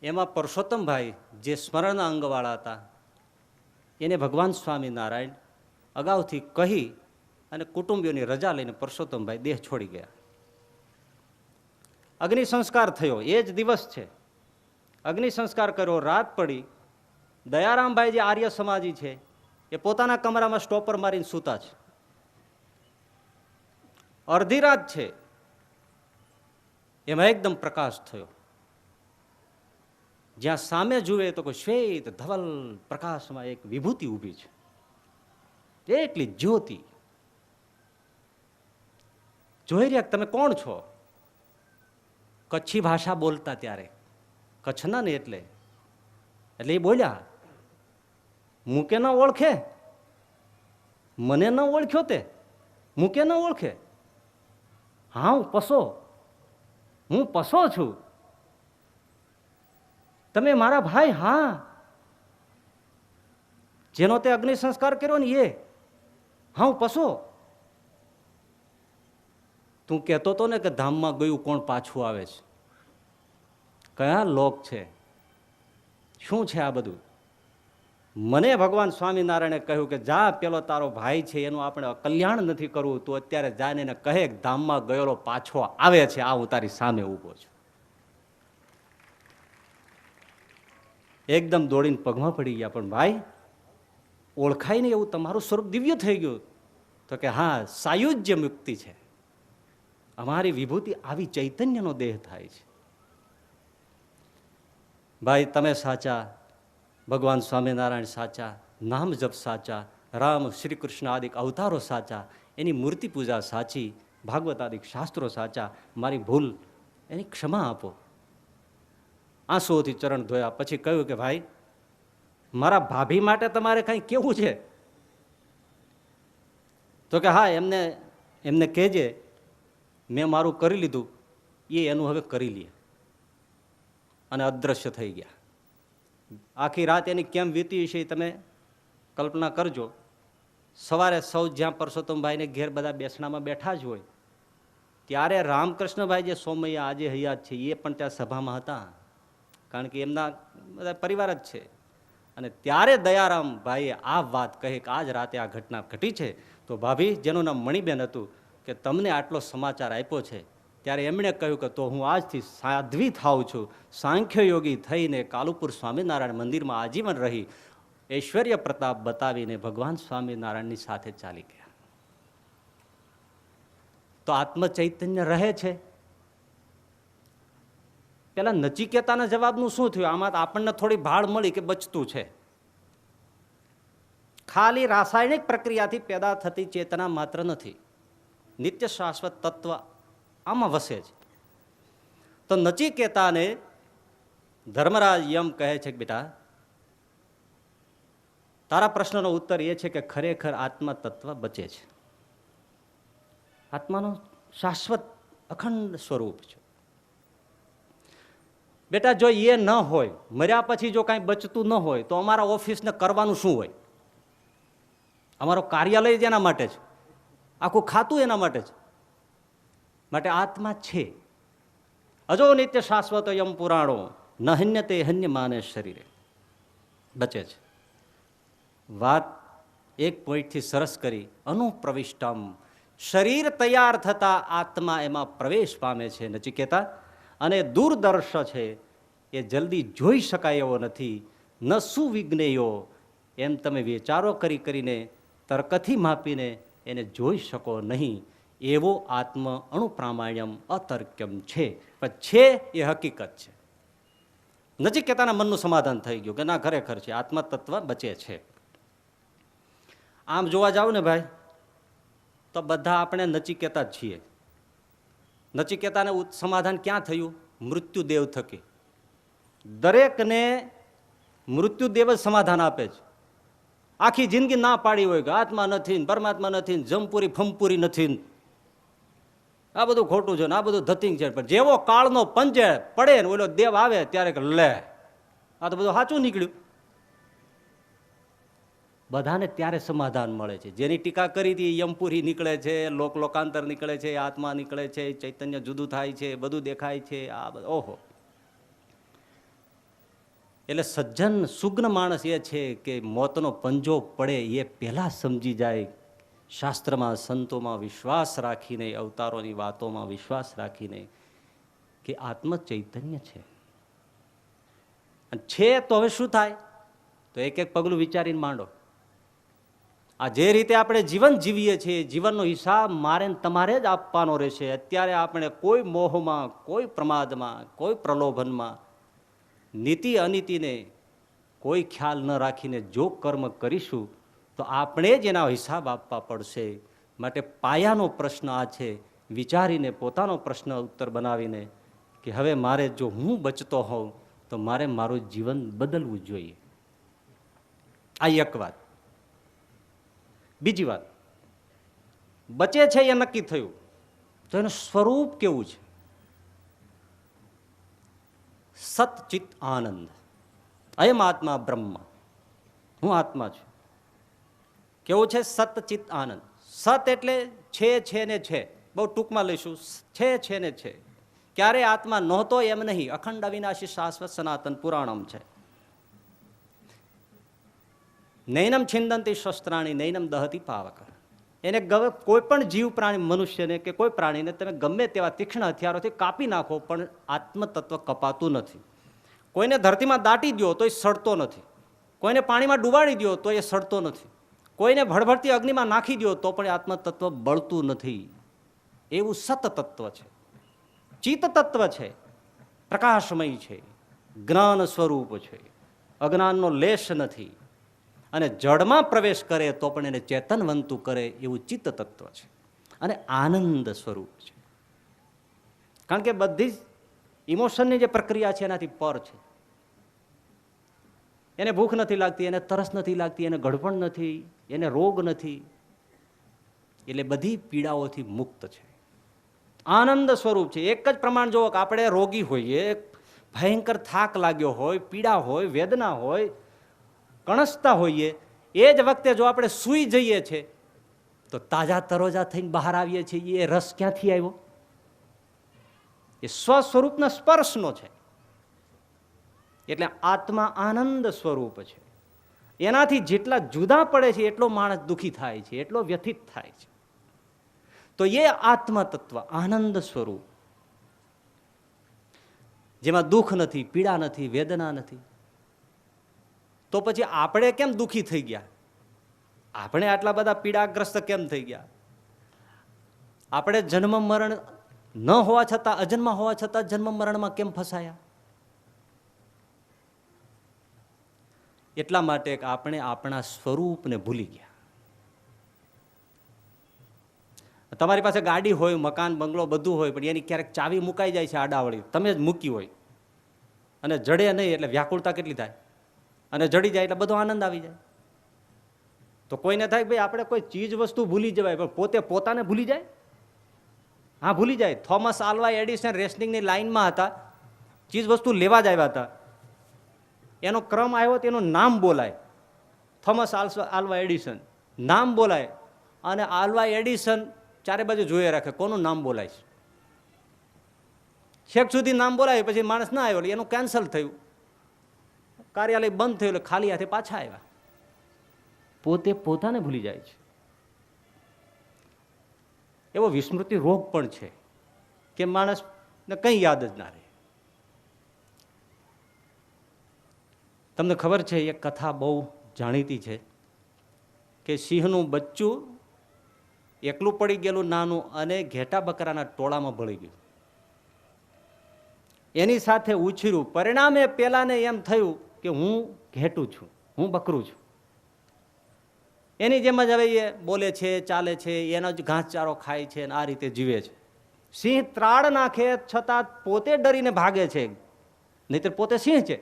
એમાં પરસોત્તમભાઈ જે સ્મરણના અંગવાળા હતા, એને ભગવાન સ્વામિનારાયણ અગાઉથી કહી અને કુટુંબીઓની રજા લઈને પરસોત્તમભાઈ દેહ છોડી ગયા. અગ્નિ સંસ્કાર થયો, એ જ દિવસ છે. અગ્નિ સંસ્કાર કર્યો, રાત પડી. દયારામભાઈ જે આર્ય સમાજી છે એ પોતાના કમરામાં સ્ટોપર મારીને સૂતા છે. અડધી રાત છે, એમાં એકદમ પ્રકાશ થયો. જ્યાં સામે જુએ તો કોઈ શ્વેત ધવલ પ્રકાશમાં એક વિભૂતિ ઊભી છે, એટલી જ્યોતિ. જોઈ રહ્યા તમે કોણ છો? કચ્છી ભાષા બોલતા ત્યારે, કચ્છના ને એટલે એ બોલ્યા, મૂકે ન ઓળખે, મને ન ઓળખ્યો તે, મૂકે ન ઓળખે. હા હું પસો છું. તમે મારા ભાઈ? હા. જેનો તે અગ્નિ સંસ્કાર કર્યો ને એ? હા, હું પસો. તું કહેતો હતો ને કે ધામમાં ગયું કોણ પાછું આવે છે? કયા લોક છે? શું છે આ બધું? મને ભગવાન સ્વામિનારાયણે કહ્યું કે જા, પેલો તારો ભાઈ છે એનું આપણે કલ્યાણ નથી કરવું, તું અત્યારે જાને એને કહે ધામમાં ગયેલો પાછો આવે છે, આ હું તારી સામે ઊભો છું. એકદમ દોડીને પગમાં પડી ગયા. પણ ભાઈ ઓળખાય નહીં એવું તમારું સ્વરૂપ દિવ્ય થઈ ગયું. તો કે હા, સાયુજ્ય મુક્તિ છે અમારી વિભૂતિ, આવી ચૈતન્યનો દેહ થાય છે. ભાઈ તમે સાચા, ભગવાન સ્વામિનારાયણ સાચા, નામ જપ સાચા, રામ શ્રી કૃષ્ણ આદિક અવતારો સાચા, એની મૂર્તિ પૂજા સાચી, ભાગવત આદિક શાસ્ત્રો સાચા. મારી ભૂલ એની ક્ષમા આપો. આંસુઓથી ચરણ ધોયા પછી કહ્યું કે ભાઈ, મારા ભાભી માટે તમારે કંઈ કેવું છે? તો કે હા, એમને કહેજે મેં મારું કરી લીધું, એ એનું હવે કરી લે. અને અદૃશ્ય થઈ ગયા. આખી રાત એની કેમ વીતી છે તમે કલ્પના કરજો. સવારે સૌ જ્યાં પરસોત્તમભાઈને ઘેર બધા બેસણામાં બેઠા જ હોય, ત્યારે રામકૃષ્ણભાઈ જે સોમૈયા આજે હયાત છે એ પણ ત્યાં સભામાં હતા, કારણ કે એમના બધા પરિવાર જ છે. અને ત્યારે દયારામભાઈએ આ વાત કહી કે આજ રાતે આ ઘટના ઘટી છે. તો ભાભી, જેનું નામ મણિબેન હતું, કે તમને આટલો સમાચાર આપ્યો છે, ત્યારે એમણે કહ્યું કે તો હું આજથી સાધ્વી થાઉં છું. સાંખ્ય યોગી થઈને કાલુપુર સ્વામિનારાયણ મંદિરમાં આજીવન રહી ઐશ્વર્ય પ્રતાપ બતાવીને ભગવાન સ્વામિનારાયણની સાથે ચાલી ગયા. તો આત્મ ચૈતન્ય રહે છે. પેલા નચિકેતાના જવાબનું શું થયું? આમાં આપણને થોડી ભાળ મળી કે બચતું છે. ખાલી રાસાયણિક પ્રક્રિયાથી પેદા થતી ચેતના માત્ર નથી, નિત્ય શાશ્વત તત્વ આમાં વસે છે. તો નચિકેતાને ધર્મરાજ યમ કહે છે કે બેટા, તારા પ્રશ્નનો ઉત્તર એ છે કે ખરેખર આત્મા તત્વ બચે છે. આત્માનું શાશ્વત અખંડ સ્વરૂપ છે. બેટા, જો એ ન હોય, મર્યા પછી જો કાંઈ બચતું ન હોય, તો અમારા ઓફિસને કરવાનું શું હોય? અમારો કાર્યાલય જ એના માટે છે, આખું ખાતું એના માટે છે. માટે આત્મા છે. અજો નિત્ય શાશ્વત યમ પુરાણો ન હન્યતે હન્ય માને શરીરે, બચે છે. વાત એક પોઈન્ટથી સરસ કરી. અનુપ્રવિષ્ટમ, શરીર તૈયાર થતા આત્મા એમાં પ્રવેશ પામે છે નચિકેતા. અને દૂરદર્શ છે, એ જલ્દી જોઈ શકાય એવો નથી. ન સુવિજ્ઞેયો, એમ તમે વિચારો કરીને તર્કથી માપીને એને જોઈ શકો નહીં. એવો આત્મ અણુપ્રામાણ્યમ અતર્ક્યમ છે. પણ છે એ હકીકત છે. નચિકેતાના મનનું સમાધાન થઈ ગયું કે ના, ખરેખર છે, આત્મા તત્વ બચે છે. આમ જોવા જાવ ને ભાઈ, તો બધા આપણે નચિકેતા જ છીએ. નચિકેતાને સમાધાન ક્યાં થયું? મૃત્યુદેવ થકી. દરેકને મૃત્યુદેવ જ સમાધાન આપે છે. આખી જિંદગી ના પાડી હોય કે આત્મા નથી, પરમાત્મા નથી, જમપુરી ફમપુરી નથી, આ બધું ખોટું છે ને આ બધું ધતિંગ છે. પણ જેવો કાળનો પંજે પડે ને ઓલો દેવ આવે ત્યારે કે લે, આ તો બધું સાચું નીકળ્યું. બધાને ત્યારે સમાધાન મળે છે. જેની ટીકા કરી હતી યમપુરી નીકળે છે, લોકાંતર નીકળે છે, આત્મા નીકળે છે, ચૈતન્ય જુદું થાય છે, બધું દેખાય છે. આ બધું ઓહો. એટલે સજ્જન સુગ્ન માણસ એ છે કે મોતનો પંજો પડે એ પહેલા સમજી જાય, શાસ્ત્રમાં સંતોમાં વિશ્વાસ રાખીને, અવતારોની વાતોમાં વિશ્વાસ રાખીને, કે આત્મ ચૈતન્ય છે. અને છે તો હવે શું થાય? તો એક એક પગલું વિચારીને માંડો. આ જે રીતે આપણે જીવન જીવીએ છીએ, જીવનનો હિસાબ મારે તમારે જ આપવાનો રહેશે. અત્યારે આપણે કોઈ મોહમાં, કોઈ પ્રમાદમાં, કોઈ પ્રલોભનમાં, નીતિ અનીતિને કોઈ ખ્યાલ ન રાખીને જો કર્મ કરીશું તો આપણે જ એના હિસાબ આપવા પડશે. માટે પાયાનો પ્રશ્ન આ છે. વિચારીને પોતાનો પ્રશ્ન ઉત્તર બનાવીને કે હવે મારે જો હું બચતો હોઉં તો મારે મારું જીવન બદલવું જોઈએ. આ એક વાત. બીજી વાત, બચે છે એ નક્કી થયું, તો એનું સ્વરૂપ કેવું છે? સતચિત આનંદ. અયમ આત્મા બ્રહ્મ, હું આત્મા છું. કેવું છે? સતચિત આનંદ. સત એટલે છે ને છે, બહુ ટૂંકમાં લઈશું. છે ને છે. ક્યારે આત્મા નહોતો એમ નહીં. અખંડ અવિનાશી શાશ્વત સનાતન પુરાણમ છે. નૈનમ છિંદંતી શસ્ત્રાણી નૈનમ દહતી પાવક. એને કોઈ પણ જીવ પ્રાણી, મનુષ્યને કે કોઈ પ્રાણીને તમે ગમે તેવા તીક્ષ્ણ હથિયારોથી કાપી નાખો પણ આત્મતત્વ કપાતું નથી. કોઈને ધરતીમાં દાટી દો તો એ સડતો નથી. કોઈને પાણીમાં ડુબાડી દો તો એ સડતો નથી. કોઈને ભડભડતી અગ્નિમાં નાખી દો તો પણ આત્મતત્વ બળતું નથી. એવું સતતત્વ છે, ચિત્ત તત્વ છે, પ્રકાશમય છે, જ્ઞાન સ્વરૂપ છે, અજ્ઞાનનો લેશ નથી. અને જળમાં પ્રવેશ કરે તો પણ એને ચેતનવંતું કરે એવું ચિત્ત તત્વ છે. અને આનંદ સ્વરૂપ છે. કારણ કે બધી ઇમોશનની જે પ્રક્રિયા છે એનાથી પર છે. એને ભૂખ નથી લાગતી, એને તરસ નથી લાગતી, એને ગળપણ નથી, એને રોગ નથી, એટલે બધી પીડાઓથી મુક્ત છે. આનંદ સ્વરૂપ છે. એક જ પ્રમાણ જુઓ કે આપણે રોગી હોઈએ, ભયંકર થાક લાગ્યો હોય, પીડા હોય, વેદના હોય, કણસતા હોઈએ, એ જ વખતે જો આપણે સૂઈ જઈએ છીએ તો તાજા તરોજા થઈને બહાર આવીએ છીએ. એ રસ ક્યાંથી આવ્યો? એ સ્વસ્વરૂપના સ્પર્શનો છે. એટલે આત્મા આનંદ સ્વરૂપ છે. એનાથી જેટલા જુદા પડે છે એટલો માણસ દુઃખી થાય છે, એટલો વ્યથિત થાય છે. તો એ આત્મા તત્વ આનંદ સ્વરૂપ, જેમાં દુઃખ નથી, પીડા નથી, વેદના નથી. તો પછી આપણે કેમ દુઃખી થઈ ગયા? આપણે આટલા બધા પીડાગ્રસ્ત કેમ થઈ ગયા? આપણે જન્મ મરણ ન હોવા છતાં, અજન્મા હોવા છતાં જન્મ મરણમાં કેમ ફસાયા? એટલા માટે આપણે આપણા સ્વરૂપને ભૂલી ગયા. તમારી પાસે ગાડી હોય, મકાન, બંગલો બધું હોય, પણ એની ક્યારેક ચાવી મુકાઈ જાય છે આડાવળી, તમે જ મૂકી હોય, અને જડે નહીં એટલે વ્યાકુળતા કેટલી થાય, અને જડી જાય એટલે બધો આનંદ આવી જાય. તો કોઈને થાય ભાઈ આપણે કોઈ ચીજ વસ્તુ ભૂલી જવાય, પણ પોતે પોતાને ભૂલી જાય? હા, ભૂલી જાય. થોમસ આલ્વા એડિસન રેસનિંગની લાઈનમાં હતા, ચીજ વસ્તુ લેવા જ આવ્યા હતા. એનો ક્રમ આવ્યો તો એનું નામ બોલાય, થોમસ આલ્વા એડિસન નામ બોલાય, અને આલ્વા એડિસન ચારે બાજુ જોઈએ રાખે કોનું નામ બોલાય છે. છેક સુધી નામ બોલાય, પછી માણસ ના આવ્યો, એનું કેન્સલ થયું, કાર્યાલય બંધ થયું, એટલે ખાલી હાથે પાછા આવ્યા. પોતે પોતાને ભૂલી જાય છે. એવો વિસ્મૃતિ રોગ પણ છે કે માણસને કંઈ યાદ જ ના રહે. તમને ખબર છે, એક કથા બહુ જાણીતી છે કે સિંહનું બચ્ચું એકલું પડી ગયેલું નાનું, અને ઘેટા બકરાના ટોળામાં ભળી ગયું. એની સાથે ઉછર્યું, પરિણામે પેલાને એમ થયું કે હું ઘેટું છું, હું બકરું છું. એની જેમ જ હવે એ બોલે છે, ચાલે છે, એનો જ ઘાસચારો ખાય છે, અને આ રીતે જીવે છે. સિંહ ત્રાડ નાખે છતાં પોતે ડરીને ભાગે છે, નહીતર પોતે સિંહ છે.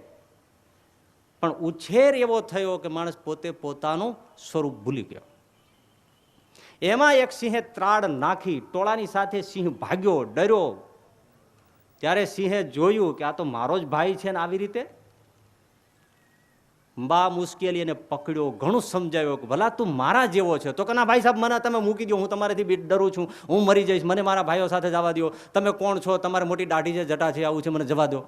પણ ઉછેર એવો થયો કે માણસ પોતે પોતાનું સ્વરૂપ ભૂલી ગયો. એમાં એક સિંહે ત્રાડ નાખી, ટોળાની સાથે સિંહ ભાગ્યો, ડર્યો. ત્યારે સિંહે જોયું કે આ તો મારો જ ભાઈ છે ને, આવી રીતે બા મુશ્કેલી એને પકડ્યો, ઘણું સમજાવ્યો કે ભલા તું મારા જેવો છે. તો કે ના ભાઈ સાહેબ, મને તમે મૂકી દો, હું તમારાથી બી ડરું છું, હું મરી જઈશ, મને મારા ભાઈઓ સાથે જવા દો. તમે કોણ છો? તમારે મોટી દાઢી છે, જટા છે, આવું છે, મને જવા દો.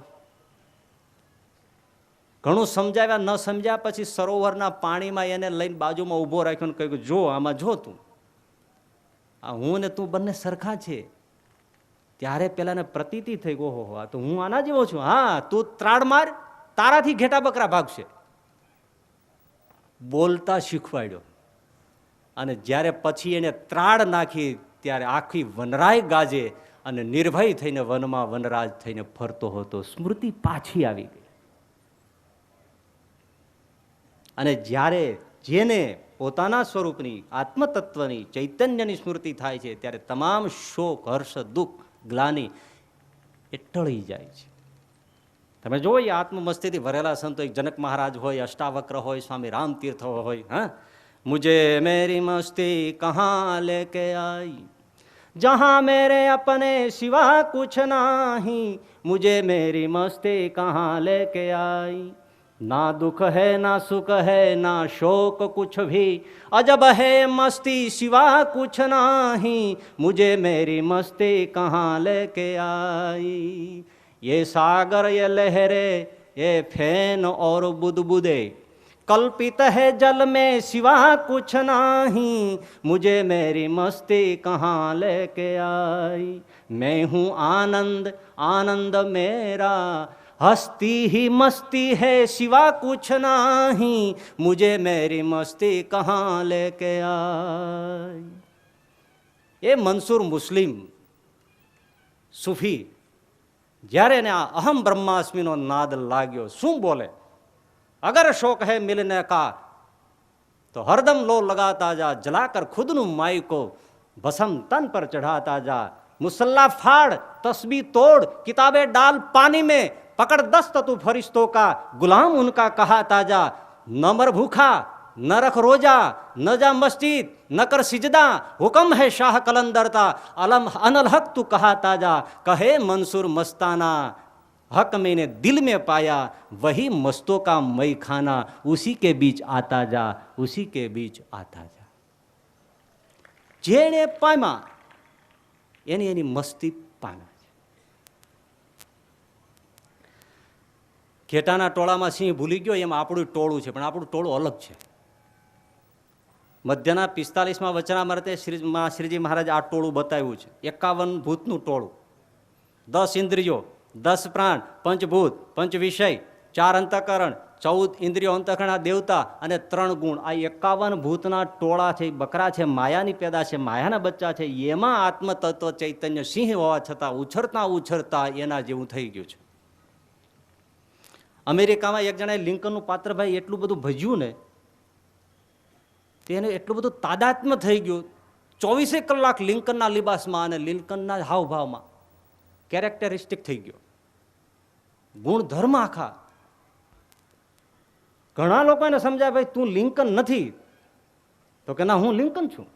ઘણું સમજાવ્યા, ન સમજ્યા પછી સરોવરના પાણીમાં એને લઈને બાજુમાં ઊભો રાખ્યો ને કહ્યું, જો આમાં જો તું, આ હું ને તું બંને સરખા છે. ત્યારે પેલાને પ્રતીતિ થઈ, ઓહો, આ તો હું આના જેવો છું. હા, તું ત્રાડ માર, તારાથી ઘેટા બકરા ભાગશે. બોલતા શીખવાડ્યો. અને જ્યારે પછી એને ત્રાડ નાખી, ત્યારે આખી વનરાય ગાજે, અને નિર્ભય થઈને વનમાં વનરાજ થઈને ફરતો હતો. સ્મૃતિ પાછી આવી ગઈ. અને જ્યારે જેને પોતાના સ્વરૂપની, આત્મતત્વની, ચૈતન્યની સ્મૃતિ થાય છે, ત્યારે તમામ શોક, હર્ષ, દુઃખ, ગ્લાનિ એ ટળી જાય છે. તમે જુઓ, એ આત્મમસ્તીથી ભરેલા સંતો, એક જનક મહારાજ હોય, અષ્ટાવક્ર હોય, સ્વામી રામતીર્થ હોય, હા, મુझे मेरी मस्ती कहाँ लेके आई, जहाँ मेरे अपने सिवा कुछ नहीं, मुझे मेरी मस्ती कहाँ लेके आई, ना दुख है ना सुख है ना शोक कुछ भी, अजब है मस्ती सिवा कुछ नहीं, मुझे मेरी मस्ती कहाँ लेके आई, ये सागर ये लहरे ये फैन और बुदबुदे, कल्पित है जल में सिवा कुछ नहीं, मुझे मेरी मस्ती कहाँ लेके आई, मैं हूँ आनंद आनंद मेरा, हस्ती ही मस्ती है सिवा कुछ नहीं, मुझे मेरी मस्ती कहाँ लेके आई. ये मंसूर मुस्लिम सूफी જ્યારે એને આ અહમ બ્રહ્માસ્મિનો નાદ લાગ્યો, શું બોલે? અગર શોક હૈ મિલને કા તો હરદમ લો લગાતા જા, જલાકર ખુદનું માઈ કો ભસમ તન પર ચઢાતા જા, મુસલ્લા ફાડ तस्बीह तोड़, किताबें डाल पानी में, पकड़ 10 तू फरिश्तों का, गुलाम उनका कहा ताजा, न मर भूखा, न रख रोजा, न जा मस्जिद, न कर सिजदा, हुक्म है शाह कलंदरता, अलम अनल हक तू कहा ताजा, कहे मंसूर मस्ताना, हक मैंने दिल में पाया, वही मस्तों का मई खाना, उसी के बीच आता जा, उसी के बीच आता जा. જેણે પામ્યા એની એની મસ્તી પામ્યા છે. ઘેટાના ટોળામાં સિંહ ભૂલી ગયો એમ આપણું ટોળું છે, પણ આપણું ટોળું અલગ છે. મધ્યના 45માં વચનામૃતે શ્રીજી મહારાજ આ ટોળું બતાવ્યું છે. 51 ભૂતનું ટોળું, 10 ઇન્દ્રિયો, 10 પ્રાણ, પંચભૂત, પંચ વિષય, 4 અંતઃકરણ, 14 ઇન્દ્રિયો અંતઃકરણ દેવતા અને 3 ગુણ. આ 51 ભૂતના ટોળા છે, બકરા છે, માયાની પેદા છે, માયાના બચ્ચા છે. એમાં આત્મતત્વ ચૈતન્ય સિંહ હોવા છતાં ઉછળતા ઉછળતા એના જેવું થઈ ગયું છે. અમેરિકામાં એક જણાએ લિંકનનું પાત્રભાઈ એટલું બધું ભજ્યું ને, તેને એટલું બધું તાદાત્મ્ય થઈ ગયું. 24 કલાક લિંકનના લિબાસમાં અને લિંકનના હાવભાવમાં કેરેક્ટરિસ્ટિક થઈ ગયો, ગુણધર્મ આખા. ઘણા લોકો એને સમજાય, ભાઈ તું લિંકન નથી, તો કે ના હું લિંકન છું.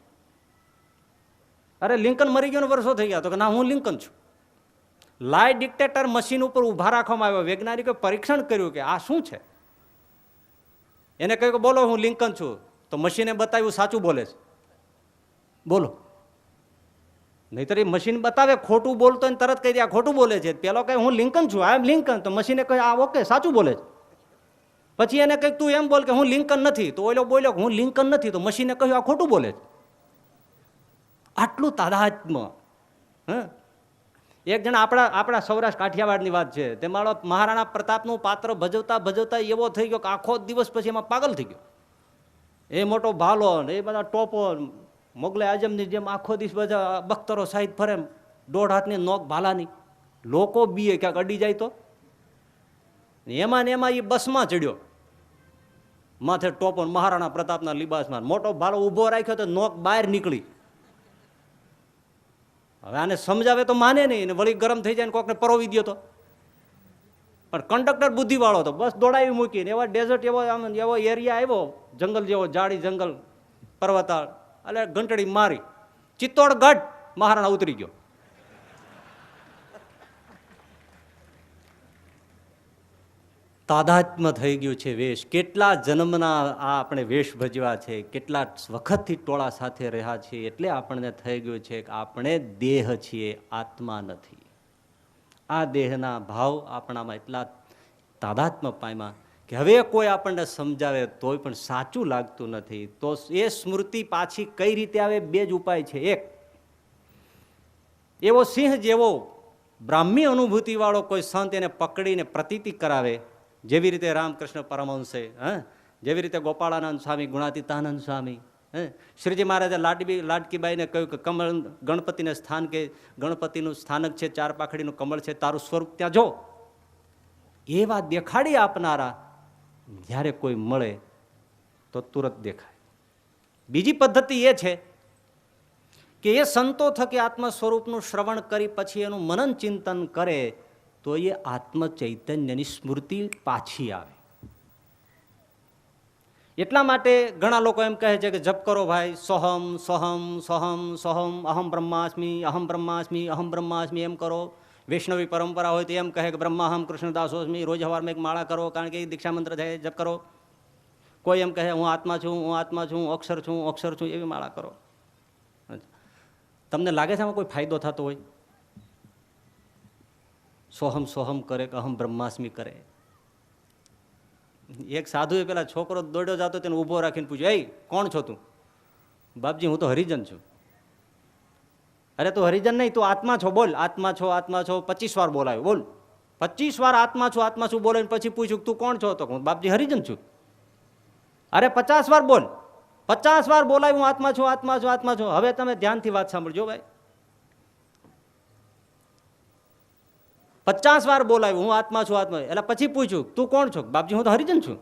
અરે લિંકન મરી ગયો ને વર્ષો થઈ ગયા, તો કે ના હું લિંકન છું. લાય ડિક્ટેટર મશીન ઉપર ઊભા રાખવામાં આવ્યો. વૈજ્ઞાનિકોએ પરીક્ષણ કર્યું કે આ શું છે. એને કહ્યું કે બોલો હું લિંકન છું, તો મશીને બતાવ્યું સાચું બોલે છે, બોલો. નહીતર એ મશીન બતાવે ખોટું બોલતો ને તરત કહી દે આ ખોટું બોલે છે. પેલો કહે હું લિંકન છું, આઈ એમ લિંકન, તો મશીને કહે આ ઓકે સાચું બોલે છે. પછી એને કંઈક તું એમ બોલ કે હું લિંકન નથી, તો ઓલો બોલ્યો હું લિંકન નથી, તો મશીને કહ્યું આ ખોટું બોલે છે. આટલું તાદાત્મ્ય. એક જણા આપણા સૌરાષ્ટ્ર કાઠિયાવાડની વાત છે, તેમાં મહારાણા પ્રતાપનું પાત્ર ભજવતા ભજવતા એવો થઈ ગયો કે આખો દિવસ પછી એમાં પાગલ થઈ ગયો. એ મોટો ભાલો ને એ બધા ટોપો, મોગલે આઝમની જેમ આખો દિવસ બધા બખ્તરો સાહિત ફરે, 1.5 હાથની નોક ભાલાની. લોકો બીએ ક્યાંક અડી જાય તો. એમાં ને એમાં એ બસમાં ચડ્યો, માથે ટોપો, મહારાણા પ્રતાપના લિબાસમાં, મોટો ભાલો ઊભો રાખ્યો તો નોક બહાર નીકળી. હવે આને સમજાવે તો માને નહીં, વળી ગરમ થઈ જાય ને કોકને પરોવી દો તો. પણ કંડક્ટર બુદ્ધિવાળો તો બસ દોડાવી મૂકીને એવા ડેઝર્ટ એવો એરિયા આવ્યો, જંગલ જેવો, જાડી જંગલ, પર્વતાળ, એટલે ઘંટડી મારી, ચિત્તોડગઢ મહારાણા ઉતરી ગયો. તાદાત્મ્ય થઈ ગયું છે વેશ. કેટલા જન્મના આ આપણે વેશ ભજવા છે, કેટલા વખતથી ટોળા સાથે રહ્યા છીએ, એટલે આપણને થઈ ગયું છે કે આપણે દેહ છીએ, આત્મા નથી. આ દેહના ભાવ આપણામાં એટલા તાદાત્મ્ય પામ્યા કે હવે કોઈ આપણને સમજાવે તોય પણ સાચું લાગતું નથી. તો એ સ્મૃતિ પાછી કઈ રીતે આવે? 2 જ ઉપાય છે. એક, એવો સિંહ જેવો બ્રાહ્મી અનુભૂતિવાળો કોઈ સંત એને પકડીને પ્રતીતિ કરાવે, જેવી રીતે રામકૃષ્ણ પરમહંસે, જેવી રીતે ગોપાળાનંદ સ્વામી, ગુણાતીતાનંદ સ્વામી, શ્રીજી મહારાજે લાડકીબાઈને કહ્યું કે કમળ ગણપતિને સ્થાન, કે ગણપતિનું સ્થાનક છે, 4 પાંખડીનું કમળ છે, તારું સ્વરૂપ ત્યાં જો. એવા દેખાડી આપનારા જ્યારે કોઈ મળે તો તુરત દેખાય. બીજી પદ્ધતિ એ છે કે એ સંતો થકી આત્મ સ્વરૂપનું શ્રવણ કરી પછી એનું મનન ચિંતન કરે તો એ આત્મ ચૈતન્યની સ્મૃતિ પાછી આવે. એટલા માટે ઘણા લોકો એમ કહે છે કે જપ કરો ભાઈ, સોહમ સોહમ સોહમ સોહમ, અહમ બ્રહ્માસ્મિ અહમ બ્રહ્માસ્મિ અહમ બ્રહ્માસ્મિ એમ કરો. વૈષ્ણવી પરંપરા હોય તો એમ કહે કે બ્રહ્માહમ કૃષ્ણદાસોસ્મિ, રોજ સવારમાં એક માળા કરો, કારણ કે એ દીક્ષા મંત્ર થાય, જપ કરો. કોઈ એમ કહે હું આત્મા છું, હું આત્મા છું, અક્ષર છું, અક્ષર છું, એવી માળા કરો. તમને લાગે છે આમાં કોઈ ફાયદો થતો હોય? સોહમ સોહમ કરે કે અહમ બ્રહ્માસ્મિ કરે. એક સાધુએ પેલા છોકરો દોડ્યો જતો તેને ઊભો રાખીને પૂછ્યું, એ કોણ છો તું? બાપજી હું તો હરિજન છું. અરે તું હરિજન નહીં, તું આત્મા છો, બોલ આત્મા છો, આત્મા છો. 25 વાર બોલાવ્યું, બોલ 25 વાર આત્મા છું, આત્મા છું બોલે. પછી પૂછ્યું તું કોણ છો? તો હું બાપજી હરિજન છું. અરે 50 વાર બોલ, 50 વાર બોલાવ્યું હું આત્મા છું, આત્મા છું, આત્મા છું. હવે તમે ધ્યાનથી વાત સાંભળજો ભાઈ, 50 વાર બોલાવ્યું હું આત્મા છું, આત્મા. એટલે પછી પૂછ્યું તું કોણ છો? બાપજી હું તો હરિજન છું.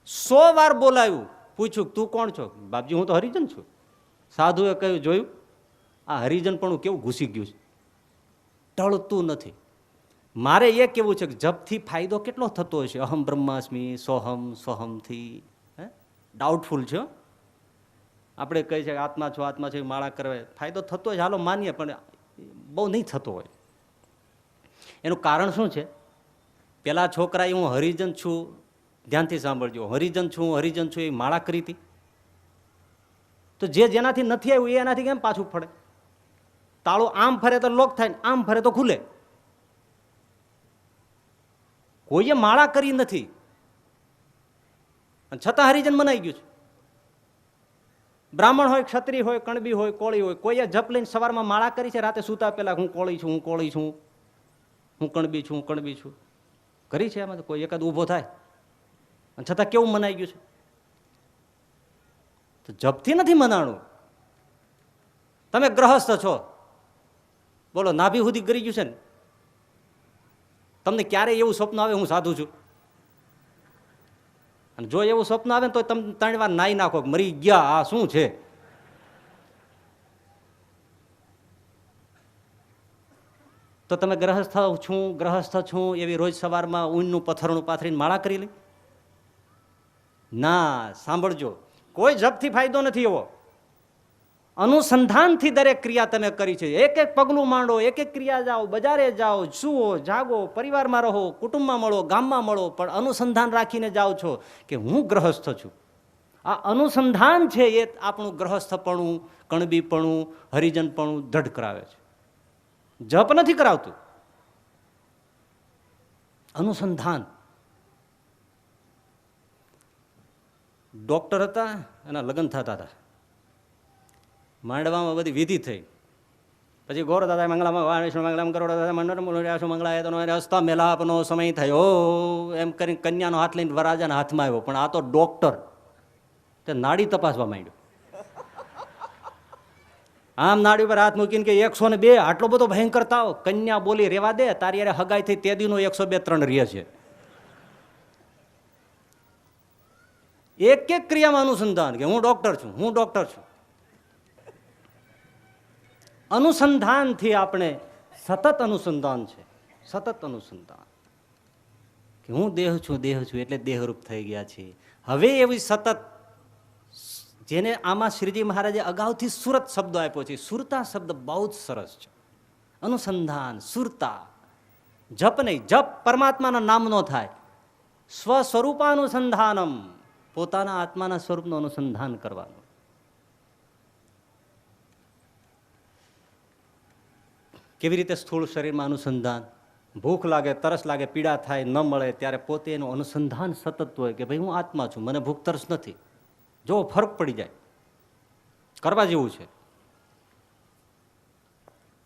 100 વાર બોલાવ્યું, પૂછ્યું તું કોણ છો? બાપજી હું તો હરિજન છું. સાધુએ કહ્યું જોયું આ હરિજન પણ કેવું ઘૂસી ગયું છે, ટળતું નથી. મારે એ કેવું છે કે જપથી ફાયદો કેટલો થતો હશે? અહમ બ્રહ્માસ્મિ સોહમ સોહમથી ડાઉટફુલ છે. આપણે કહી છે કે આત્મા છો આત્મા છે, માળા કરવે ફાયદો થતો હોય, હાલો માનીએ, પણ બહુ નહીં થતો હોય. એનું કારણ શું છે? પેલા છોકરાએ હું હરિજન છું, ધ્યાનથી સાંભળજો, હરિજન છું હરિજન છું એ માળા કરી હતી, તો જેનાથી નથી આવ્યું એ એનાથી કેમ પાછું ફરે? તાળું આમ ફરે તો લોક થાય, આમ ફરે તો ખુલે. કોઈએ માળા કરી નથી છતાં હરિજન મનાઈ ગયું છે. બ્રાહ્મણ હોય, ક્ષત્રિય હોય, કણબી હોય, કોળી હોય, કોઈએ જપ લઈને સવારમાં માળા કરી છે, રાતે સૂતા પેલા હું કોળી છું, હું કોળી છું, હું કણબી છું, હું કણબી છું કરી છે? એમાં કોઈ એકાદ ઊભો થાય, અને છતાં કેવું મનાઈ ગયું છે? તો જપથી નથી મનાણું. તમે ગ્રહસ્થ છો, બોલો નાભી સુધી ગરી ગયું છે ને? તમને ક્યારે એવું સ્વપ્ન આવે હું સાધુ છું? અને જો એવું સ્વપ્ન આવે ને તો તમે 3 વાર નાઈ નાખો, મરી ગયા, આ શું છે? તો તમે ગ્રહસ્થ છું એવી રોજ સવારમાં ઊનનું પથ્થરનું પાથરીને માળા કરી લે? ના, સાંભળજો, કોઈ જપથી ફાયદો નથી એવો. અનુસંધાનથી દરેક ક્રિયા તમે કરી છે. એક એક પગલું માંડો, એક એક ક્રિયા જાઓ, બજારે જાઓ, સુવો, જાગો, પરિવારમાં રહો, કુટુંબમાં મળો, ગામમાં મળો, પણ અનુસંધાન રાખીને જાઓ છો કે હું ગ્રહસ્થ છું. આ અનુસંધાન છે એ આપણું ગ્રહસ્થપણું, કણબીપણું, હરિજનપણું દ્રઢ કરાવે છે. જપ નથી કરાવતું, અનુસંધાન. ડોક્ટર હતા, એના લગ્ન થતા હતા, માંડવામાં બધી વિધિ થઈ, પછી ગોર દાદા મંગળામાં વિષ્ણુ મંગળામ કરોડ દાદા મંડળ મંગળાય તો હસ્તા મેલાપનો સમય થયો એમ કરીને કન્યાનો હાથ લઈને વરરાજાના હાથમાં આવ્યો. પણ આ તો ડોક્ટર, તે નાડી તપાસવા માંડ્યો. આમ નાડી પર હાથ મૂકીને કે 102, આટલો બધો ભયંકર તાવ. કન્યા બોલી રેવા દે, તારી યારે હગાઈ થઈ તે દીનો 102-3 રહે છે. એક એક ક્રિયામાં અનુસંધાન કે હું ડોક્ટર છું, હું ડોક્ટર છું. અનુસંધાનથી આપણે સતત અનુસંધાન છે, સતત અનુસંધાન કે હું દેહ છું એટલે દેહરૂપ થઈ ગયા છે. હવે એવી સતત, જેને આમાં શ્રીજી મહારાજે અગાઉથી સુરત શબ્દ આપ્યો છે. સુરતા શબ્દ બહુ જ સરસ છે. અનુસંધાન, સુરતા. જપ નહીં, જપ પરમાત્માના નામનો થાય. સ્વસ્વરૂપાનુસંધાનમ, પોતાના આત્માના સ્વરૂપનું અનુસંધાન કરવાનું. કેવી રીતે સ્થૂળ શરીરમાં અનુસંધાન? ભૂખ લાગે, તરસ લાગે, પીડા થાય, ન મળે ત્યારે પોતે એનું અનુસંધાન સતત હોય કે ભાઈ હું આત્મા છું, મને ભૂખ તરસ નથી. જો ફરક પડી જાય, કરવા જેવું છે.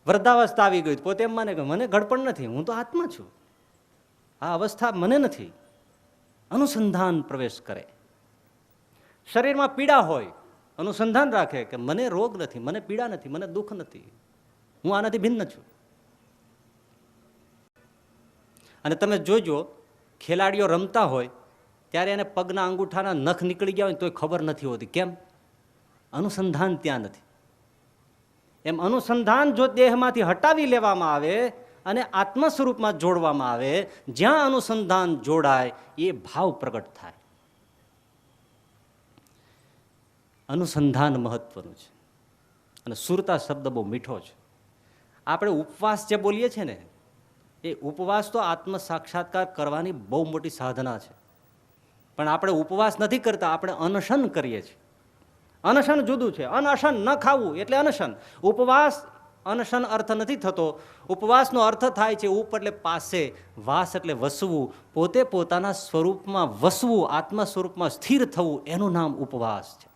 વૃદ્ધાવસ્થા આવી ગઈ, પોતે એમ માને કે મને ઘડપણ નથી, હું તો આત્મા છું, આ અવસ્થા મને નથી. અનુસંધાન પ્રવેશ કરે. શરીરમાં પીડા હોય, અનુસંધાન રાખે કે મને રોગ નથી, મને પીડા નથી, મને દુઃખ નથી, હું આનાથી ભિન્ન છું. અને તમે જોજો, ખેલાડીઓ રમતા હોય ત્યારે એને પગના અંગૂઠાના નખ નીકળી ગયા હોય તોય ખબર નથી હોતી. કેમ? અનુસંધાન ત્યાં નથી. એમ અનુસંધાન જો દેહમાંથી હટાવી લેવામાં આવે અને આત્મ સ્વરૂપમાં જોડવામાં આવે, જ્યાં અનુસંધાન જોડાય એ ભાવ પ્રગટ થાય. અનુસંધાન મહત્વનું છે. અને સુરતા શબ્દ બહુ મીઠો છે. આપણે ઉપવાસ જે બોલીએ છીએ ને, એ ઉપવાસ તો આત્મ સાક્ષાત્કાર કરવાની બહુ મોટી સાધના છે. પણ આપણે ઉપવાસ નથી કરતા, આપણે અનશન કરીએ છીએ. અનશન જુદું છે. અનશન ન ખાવું એટલે અનશન. ઉપવાસ, અનશન અર્થ નથી થતો. ઉપવાસનો અર્થ થાય છે ઉપ એટલે પાસે, વાસ એટલે વસવું, પોતે પોતાના સ્વરૂપમાં વસવું, આત્મ સ્વરૂપમાં સ્થિર થવું, એનું નામ ઉપવાસ છે.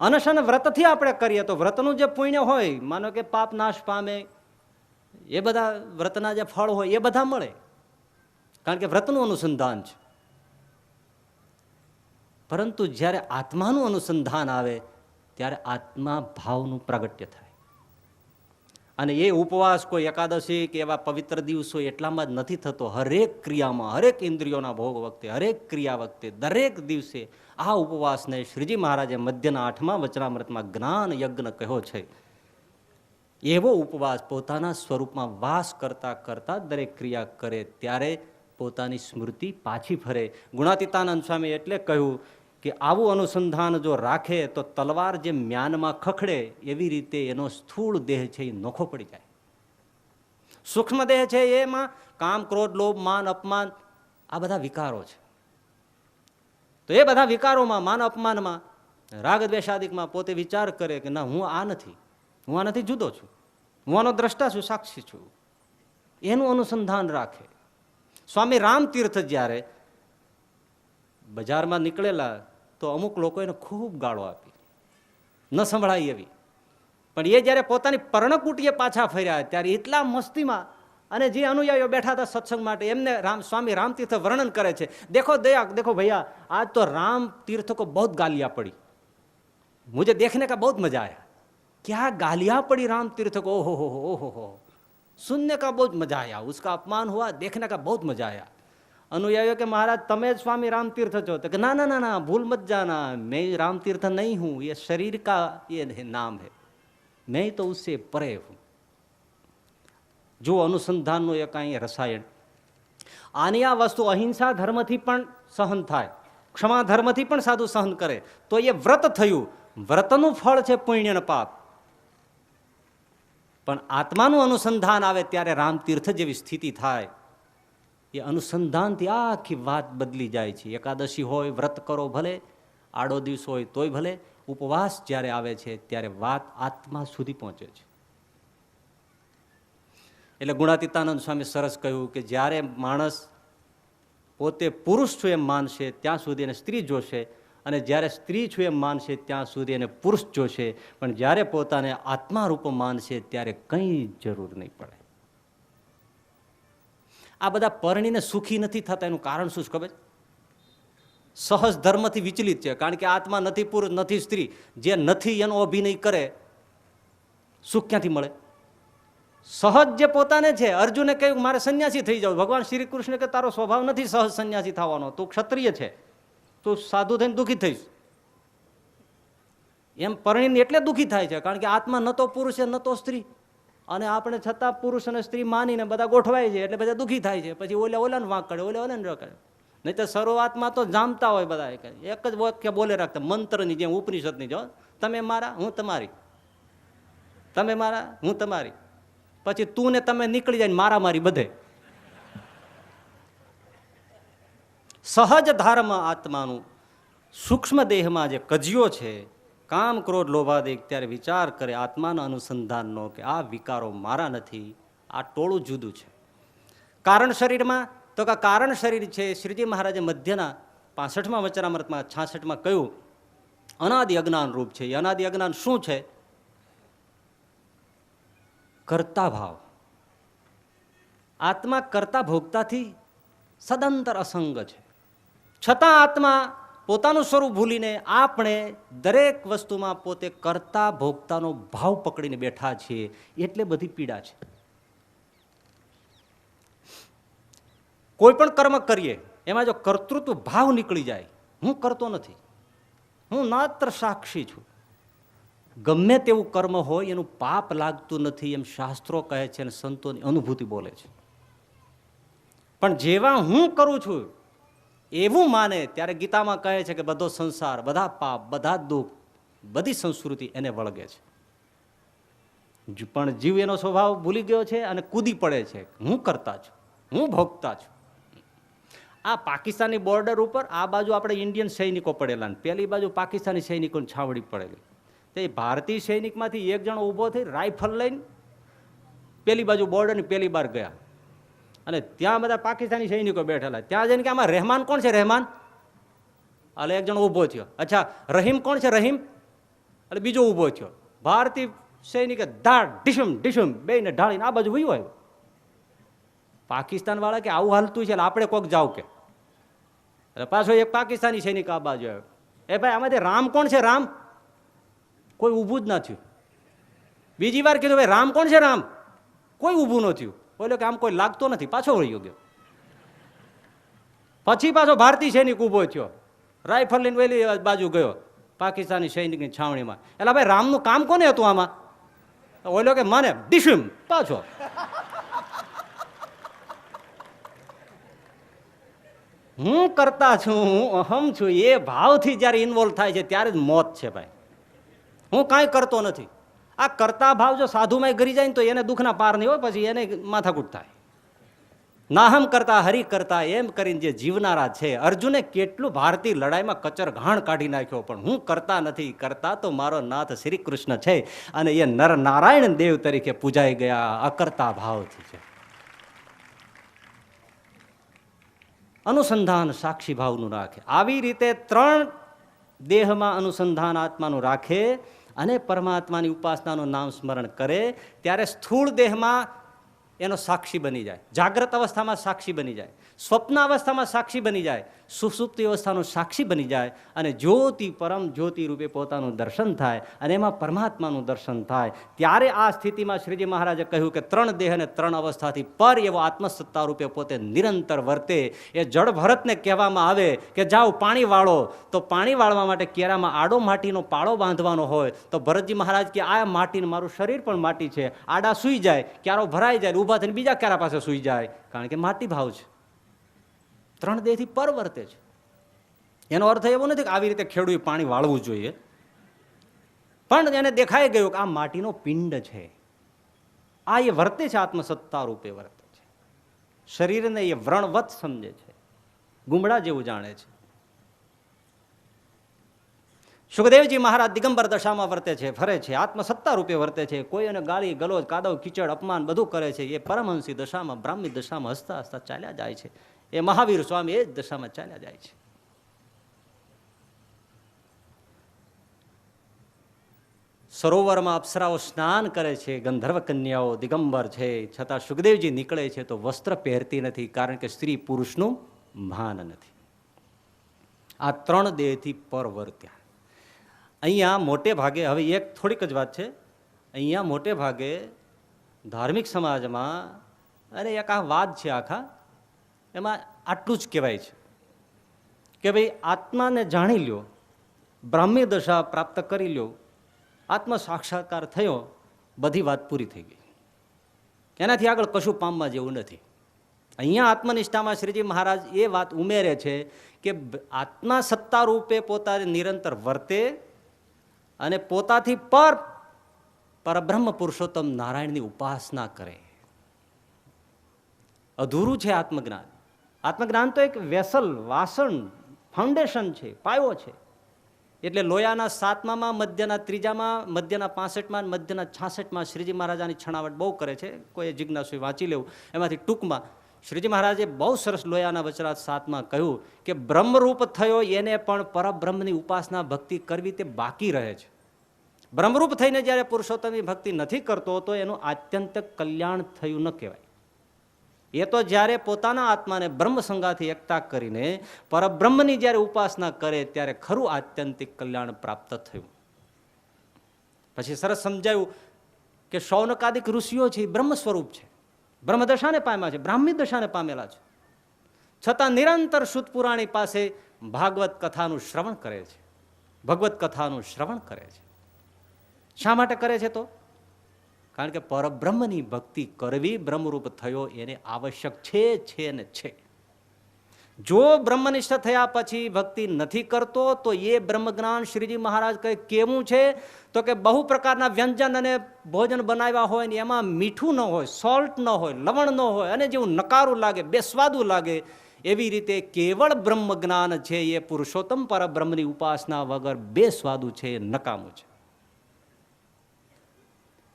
અનશન વ્રતથી આપણે કરીએ તો વ્રતનું જે પુણ્ય હોય, માનો કે પાપ નાશ પામે, એ બધા વ્રતના જે ફળ હોય એ બધા મળે, કારણ કે વ્રતનું અનુસંધાન છે. પરંતુ જ્યારે આત્માનું અનુસંધાન આવે ત્યારે આત્મા ભાવનું પ્રાગટ્ય થાય. અને એ ઉપવાસ કોઈ એકાદશી કે એવા પવિત્ર દિવસો એટલામાં જ નથી થતો. હરેક ક્રિયામાં, હરેક ઇન્દ્રિયોના ભોગ વખતે, હરેક ક્રિયા વખતે, દરેક દિવસે આ ઉપવાસને શ્રીજી મહારાજે મધ્યના 8મા વચનામૃતમાં જ્ઞાન યજ્ઞ કહ્યો છે. એવો ઉપવાસ પોતાના સ્વરૂપમાં વાસ કરતા કરતા દરેક ક્રિયા કરે ત્યારે પોતાની સ્મૃતિ પાછી ફરે. ગુણાતીતાનંદ સ્વામી એટલે કહ્યું કે આવું અનુસંધાન જો રાખે તો તલવાર જે મ્યાનમાં ખખડે એવી રીતે એનો સ્થૂળ દેહ છે એ નોખો પડી જાય. સૂક્ષ્મ દેહ છે એમાં કામ, ક્રોધ, લોભ, માન, અપમાન આ બધા વિકારો છે. તો એ બધા વિકારોમાં, માન અપમાનમાં, રાગ દ્વેષાદિકમાં પોતે વિચાર કરે કે ના, હું આ નથી, હું આનાથી જુદો છું, હું આનો દ્રષ્ટા છું, સાક્ષી છું, એનું અનુસંધાન રાખે. સ્વામી રામતીર્થ જ્યારે બજારમાં નીકળેલા તો અમુક લોકો એને ખૂબ ગાળો આપી, ન સંભળાય એવી. પણ એ જ્યારે પોતાની પર્ણકુટીએ પાછા ફર્યા ત્યારે એટલા મસ્તીમાં, અને જે અનુયાયીઓ બેઠા હતા સત્સંગ માટે એમને સ્વામી રામતીર્થ વર્ણન કરે છે, દેખો દયા, દેખો ભૈયા, आज तो राम तीर्थ को बहुत गालियां पड़ी, मुझे देखने का बहुत मजा आया. क्या गालियां पड़ी राम तीर्थ को, ओहो हो, सुनने का बहुत मजा आया, उसका अपमान हुआ, देखने का बहुत मजा आया. अनुयायियों के महाराज તમે જ સ્વામી રામતીર્થ છો? તો કે ના ના ના ના, ભૂલ મત જાના, मैं रामतीर्थ नहीं हूं, ये शरीर का ये नाम है, मैं तो उससे परे हूं. જો અનુસંધાનનું એક અહીં રસાયણ. આની આ વસ્તુ અહિંસા ધર્મથી પણ સહન થાય, ક્ષમા ધર્મથી પણ સાધુ સહન કરે તો એ વ્રત થયું. વ્રતનું ફળ છે પુણ્ય અને પાપ. પણ આત્માનું અનુસંધાન આવે ત્યારે રામતીર્થ જેવી સ્થિતિ થાય. એ અનુસંધાનથી આખી વાત બદલી જાય છે. એકાદશી હોય, વ્રત કરો ભલે, આડો દિવસ હોય તોય ભલે, ઉપવાસ જ્યારે આવે છે ત્યારે વાત આત્મા સુધી પહોંચે છે. એટલે ગુણાતીતાનંદ સ્વામી સરસ કહ્યું કે જ્યારે માણસ પોતે પુરુષ છું એમ માનશે ત્યાં સુધી એને સ્ત્રી જોશે, અને જ્યારે સ્ત્રી છું એમ માનશે ત્યાં સુધી એને પુરુષ જોશે. પણ જ્યારે પોતાને આત્મા રૂપ માનશે ત્યારે કંઈ જરૂર નહીં પડે. આ બધા પરણીને સુખી નથી થતા એનું કારણ શું છે ખબર? સહજ ધર્મથી વિચલિત છે. કારણ કે આત્મા નથી પુરુષ, નથી સ્ત્રી. જે નથી એનો અભિનય કરે, સુખ ક્યાંથી મળે? સહજ જે પોતાને છે. અર્જુને કહ્યું મારે સંન્યાસી થઈ જાવ. ભગવાન શ્રી કૃષ્ણ કે તારો સ્વભાવ નથી સહજ સંન્યાસી થવાનો, તું ક્ષત્રિય છે, તું સાધુ થઈને દુઃખી થઈશ. એમ પરણીને એટલે દુઃખી થાય છે કારણ કે આત્મા ન તો પુરુષ છે ન તો સ્ત્રી, અને આપણે છતાં પુરુષ અને સ્ત્રી માનીને બધા ગોઠવાય છે એટલે બધા દુઃખી થાય છે. પછી ઓલાને વાંક કરે, ઓલાને ન કરે. નહીં તો શરૂઆતમાં તો જામતા હોય બધા, એક જ વાક્ય બોલે રાખતા, મંત્રની જેમ, ઉપનિષદની જો, તમે મારા હું તમારી, તમે મારા હું તમારી. પછી તું ને તમે નીકળી જાય, મારા મારી બધે. સહજ ધર્મ આત્માનું સૂક્ષ્મ દેહમાં જે કજિયો છે, કામ, ક્રોધ, લોભાદિક, ત્યારે વિચાર કરે આત્માના અનુસંધાનનો કે આ વિકારો મારા નથી, આ ટોળું જુદું છે. કારણ શરીરમાં તો કે કારણ શરીર છે. શ્રીજી મહારાજે મધ્યના 65મા વચનામૃતમાં 66માં કહ્યું અનાદિ અજ્ઞાન રૂપ છે. એ અનાદિ અજ્ઞાન શું છે? કર્તા ભાવ. આત્મા કર્તા ભોગતાથી સદંતર અસંગ છે. છતાં આત્મા પોતાનું સ્વરૂપ ભૂલીને આપણે દરેક વસ્તુમાં પોતે કર્તા ભોગતાનો ભાવ પકડીને બેઠા છીએ, એટલે બધી પીડા છે. કોઈ પણ કર્મ કરીએ એમાં જો કર્તૃત્વ ભાવ નીકળી જાય, હું કરતો નથી, હું માત્ર સાક્ષી છું, ગમે તેવું કર્મ હોય એનું પાપ લાગતું નથી એમ શાસ્ત્રો કહે છે અને સંતોની અનુભૂતિ બોલે છે. પણ જેવા હું કરું છું એવું માને ત્યારે ગીતામાં કહે છે કે બધો સંસાર, બધા પાપ, બધા દુઃખ, બધી સંસ્કૃતિ એને વળગે છે. પણ જીવ એનો સ્વભાવ ભૂલી ગયો છે અને કૂદી પડે છે, હું કરતા છું, હું ભોગતા છું. આ પાકિસ્તાની બોર્ડર ઉપર આ બાજુ આપણે ઇન્ડિયન સૈનિકો પડેલા, પેલી બાજુ પાકિસ્તાની સૈનિકોની છાવડી પડેલી. તે ભારતીય સૈનિકમાંથી એક જણો ઊભો થઈ રાઇફલ લઈને પેલી બાજુ બોર્ડરની પેલી બાર ગયા, અને ત્યાં બધા પાકિસ્તાની સૈનિકો બેઠેલા. ત્યાં જઈને કે આમાં રહેમાન કોણ છે? રહેમાન. એટલે એક જણો ઊભો થયો. અચ્છા, રહીમ કોણ છે? રહીમ. એટલે બીજો ઊભો થયો. ભારતીય સૈનિકે ધાડ ઢીસુમ ઢીસુમ બેને ઢાળીને આ બાજુ વયો આવ્યો. પાકિસ્તાન વાળા કે આવું હાલતું છે એટલે આપણે કોક જાવ કે. એટલે પાછો એક પાકિસ્તાની સૈનિક આ બાજુ આવ્યો. એ ભાઈ આમાંથી રામ કોણ છે? રામ. કોઈ ઊભું જ ના થયું. બીજી વાર કીધું ભાઈ રામ કોણ છે? રામ. કોઈ ઊભું ન થયું. બોલ્યો કે આમ કોઈ લાગતો નથી, પાછો વળ્યો ગયો. પછી પાછો ભારતીય સૈનિક ઊભો થયો, રાઇફલ લઈને વેલી બાજુ ગયો પાકિસ્તાની સૈનિકની છાવણીમાં. એટલે ભાઈ રામનું કામ કોને હતું આમાં? ઓલો કે માને ડીશું પાછો. હું કરતા છું, હું અહમ છું, એ ભાવથી જયારે ઇન્વોલ્વ થાય છે ત્યારે જ મોત છે ભાઈ. હું કાંઈ કરતો નથી. આ કરતા ભાવ જો સાધુમાં ગરી જાય ને તો એને દુઃખના પાર નહીં હોય, પછી એને માથાકૂટ થાય. નાહમ કરતા હરિ કરતા એમ કરીને જે જીવનારા છે, અર્જુને કેટલું ભારતીય લડાઈમાં કચર ઘાણ કાઢી નાખ્યો, પણ હું કરતા નથી. કરતા તો મારો નાથ શ્રી કૃષ્ણ છે, અને એ નર નારાયણ દેવ તરીકે પૂજાઈ ગયા અકર્તા ભાવથી છે. અનુસંધાન સાક્ષી ભાવનું રાખે. આવી રીતે 3 દેહમાં અનુસંધાન આત્માનું રાખે અને પરમાત્માની ઉપાસનાનું નામ સ્મરણ કરે, ત્યારે સ્થૂળ દેહમાં એનો સાક્ષી બની જાય, જાગ્રત અવસ્થામાં સાક્ષી બની જાય, સ્વપ્ન અવસ્થામાં સાક્ષી બની જાય, સુષુપ્તિ અવસ્થાનું સાક્ષી બની જાય, અને જ્યોતિ પરમ જ્યોતિ રૂપે પોતાનું દર્શન થાય, અને એમાં પરમાત્માનું દર્શન થાય. ત્યારે આ સ્થિતિમાં શ્રીજી મહારાજે કહ્યું કે 3 દેહ અને 3 અવસ્થાથી પર એવો આત્મસત્તા રૂપે પોતે નિરંતર વર્તે. એ જળ ભરતને કહેવામાં આવે કે જાઓ પાણી વાળો, તો પાણી વાળવા માટે કેરામાં આડો માટીનો પાળો બાંધવાનો હોય, તો ભરતજી મહારાજ કે આ માટીને, મારું શરીર પણ માટી છે, આડા સૂઈ જાય, ક્યારો ભરાઈ જાય, ઊભા થઈને બીજા ક્યારા પાસે સૂઈ જાય, કારણ કે માટી ભાવ છે. 3 દેહથી પર વર્તે છે. એનો અર્થ એવો નથી કે આવી રીતે ખેડૂએ પાણી વાળવું જોઈએ, પણ એને દેખાઈ ગયું કે આ માટીનો પિંડ છે, આ એ વર્તે છે, આત્મસત્તા રૂપે વર્તે છે. શરીરને એ વ્રણવત સમજે છે, ગુમડા જેવું જાણે છે. સુખદેવજી મહારાજ દિગંબર દશામાં વર્તે છે, ફરે છે, આત્મસત્તા રૂપે વર્તે છે. કોઈ એને ગાળી ગલોજ, કાદવ કીચડ, અપમાન બધું કરે છે. એ પરમહંસી દશામાં, બ્રાહ્મી દશામાં હસતા હસતા ચાલ્યા જાય છે. એ મહાવીર સ્વામી એ જ દશામાં ચાલ્યા જાય છે. સરોવરમાં અપ્સરાઓ સ્નાન કરે છે, ગંધર્વ કન્યાઓ દિગંબર છે, છતાં સુખદેવજી નીકળે છે તો વસ્ત્ર પહેરતી નથી, કારણ કે સ્ત્રી પુરુષનું ભાન નથી. આ 3 દેહથી પર વર્ત્યા. અહીંયા મોટે ભાગે, હવે એક થોડીક જ વાત છે, અહીંયા મોટે ભાગે ધાર્મિક સમાજમાં, અને એક આ વાદ છે આખા, એમાં આટલું જ કહેવાય છે કે ભાઈ આત્માને જાણી લ્યો, બ્રાહ્મી દશા પ્રાપ્ત કરી લ્યો, આત્મ સાક્ષાત્કાર થયો, બધી વાત પૂરી થઈ ગઈ. એનાથી આગળ કશું પામવા જેવું નથી. અહીંયા આત્મનિષ્ઠામાં શ્રીજી મહારાજ એ વાત ઉમેરે છે કે આત્મા સત્તા રૂપે પોતાને નિરંતર વર્તે અને પોતાથી પરબ્રહ્મ પુરુષોત્તમ નારાયણની ઉપાસના કરે. અધૂરું છે આત્મજ્ઞાન. આત્મજ્ઞાન તો એક વેસલ, વાસણ, ફાઉન્ડેશન છે, પાયો છે. એટલે લોયાના 7માં, મધ્યના 3માં, મધ્યના 65માં, મધ્યના 66માં શ્રીજી મહારાજાની છણાવટ બહુ કરે છે. કોઈ જિજ્ઞાસુ વાંચી લેવું. એમાંથી ટૂંકમાં શ્રીજી મહારાજે બહુ સરસ લોયાના વચરાત 7માં કહ્યું કે બ્રહ્મરૂપ થયો એને પણ પરબ્રહ્મની ઉપાસના ભક્તિ કરવી તે બાકી રહે છે. બ્રહ્મરૂપ થઈને જ્યારે પુરુષોત્તમની ભક્તિ નથી કરતો તો એનું આત્યંતિક કલ્યાણ થયું ન કહેવાય. એ તો જ્યારે પોતાના આત્માને બ્રહ્મ સંગાથી એકતા કરીને પરબ્રહ્મની જ્યારે ઉપાસના કરે ત્યારે ખરું આત્યંતિક કલ્યાણ પ્રાપ્ત થયું. પછી સરસ સમજાયું કે શૌનકાદિક ઋષિઓ છે એ બ્રહ્મ સ્વરૂપ છે, બ્રહ્મદશાને પામ્યા છે, બ્રાહ્મી દશાને પામેલા છે, છતાં નિરંતર શુદ્ધ પુરાણી પાસે ભાગવત કથાનું શ્રવણ કરે છે, ભગવત કથાનું શ્રવણ કરે છે. શા માટે કરે છે? તો કારણ કે પરબ્રહ્મની ભક્તિ કરવી બ્રહ્મરૂપ થયો એને આવશ્યક છે ને છે. જો બ્રહ્મનિષ્ઠ થયા પછી ભક્તિ નથી કરતો તો એ બ્રહ્મજ્ઞાન શ્રીજી મહારાજ કહે કેવું છે? તો કે બહુ પ્રકારના વ્યંજન અને ભોજન બનાવ્યા હોય ને એમાં મીઠું ન હોય, સોલ્ટ ન હોય, લવણ ન હોય, અને જેવું નકારું લાગે, બેસ્વાદું લાગે, એવી રીતે કેવળ બ્રહ્મ જ્ઞાન છે એ પુરુષોત્તમ પરબ્રહ્મની ઉપાસના વગર બેસ્વાદું છે, એ નકામું છે.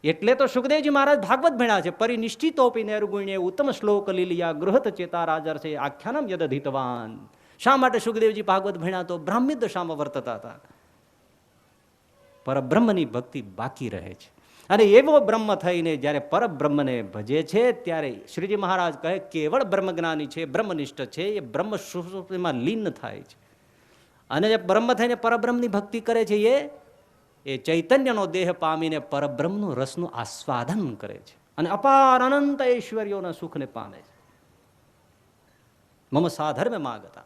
એટલે તો સુખદેવજી મહારાજ ભાગવત ભણ્યા છે. પરિનિષ્ઠિતોપી નૈર્ગુણ્ય ઉત્તમ શ્લોક લીલિયા ગૃહત ચેતા રાજર છે આખ્યાનમ યદધિતવાન. શા માટે સુખદેવજી ભાગવત ભણ્યા? તો બ્રાહ્મી દશામાં વર્તતા હતા. પરબ્રહ્મની ભક્તિ બાકી રહે છે. અને એવો બ્રહ્મ થઈને જ્યારે પરબ્રહ્મને ભજે છે ત્યારે શ્રીજી મહારાજ કહે કેવળ બ્રહ્મજ્ઞાની છે, બ્રહ્મનિષ્ઠ છે, એ બ્રહ્મ સુષુપ્તિમાં લીન થાય છે. અને જે બ્રહ્મ થઈને પરબ્રહ્મની ભક્તિ કરે છે એ ચૈતન્યનો દેહ પામીને પરબ્રહ્મનું રસનું આસ્વાદન કરે છે અને અપાર અનંત ઐશ્વર્યોના સુખને પામે છે. મમ સાધર્મ માગતા.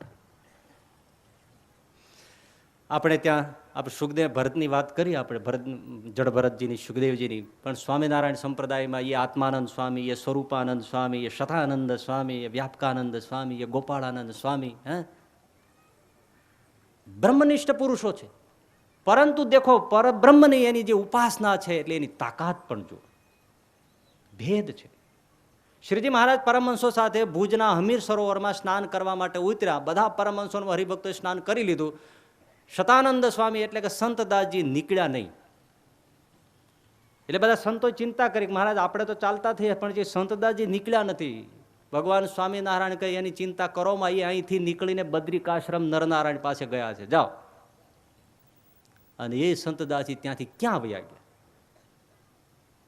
આપણે ત્યાં આપણે સુખદેવ ભરતની વાત કરી, આપણે ભરત જડ ભરતજીની, સુખદેવજીની, પણ સ્વામિનારાયણ સંપ્રદાયમાં એ આત્માનંદ સ્વામી, એ સ્વરૂપાનંદ સ્વામી, એ શતાનંદ સ્વામી, એ વ્યાપકાનંદ સ્વામી, એ ગોપાળાનંદ સ્વામી, બ્રહ્મનિષ્ઠ પુરુષો છે. પરંતુ દેખો પરબ્રહ્મની એની જે ઉપાસના છે એટલે એની તાકાત પણ જો ભેદ છે. શ્રીજી મહારાજ પરમહંસો સાથે ભુજના હમીર સરોવરમાં સ્નાન કરવા માટે ઉતર્યા. બધા પરમહંસોનું હરિભક્તોએ સ્નાન કરી લીધું. શતાનંદ સ્વામી એટલે કે સંતદાસજી નીકળ્યા નહીં. એટલે બધા સંતો ચિંતા કરી, મહારાજ આપણે તો ચાલતા થઈએ પણ જે સંતદાસજી નીકળ્યા નથી. ભગવાન સ્વામિનારાયણ કહે એની ચિંતા કરોમાં, એ અહીંથી નીકળીને બદ્રિકાશ્રમ નરનારાયણ પાસે ગયા છે, જાઓ. અને એ સંતદાસજી ત્યાંથી ક્યાં વયા ગયા?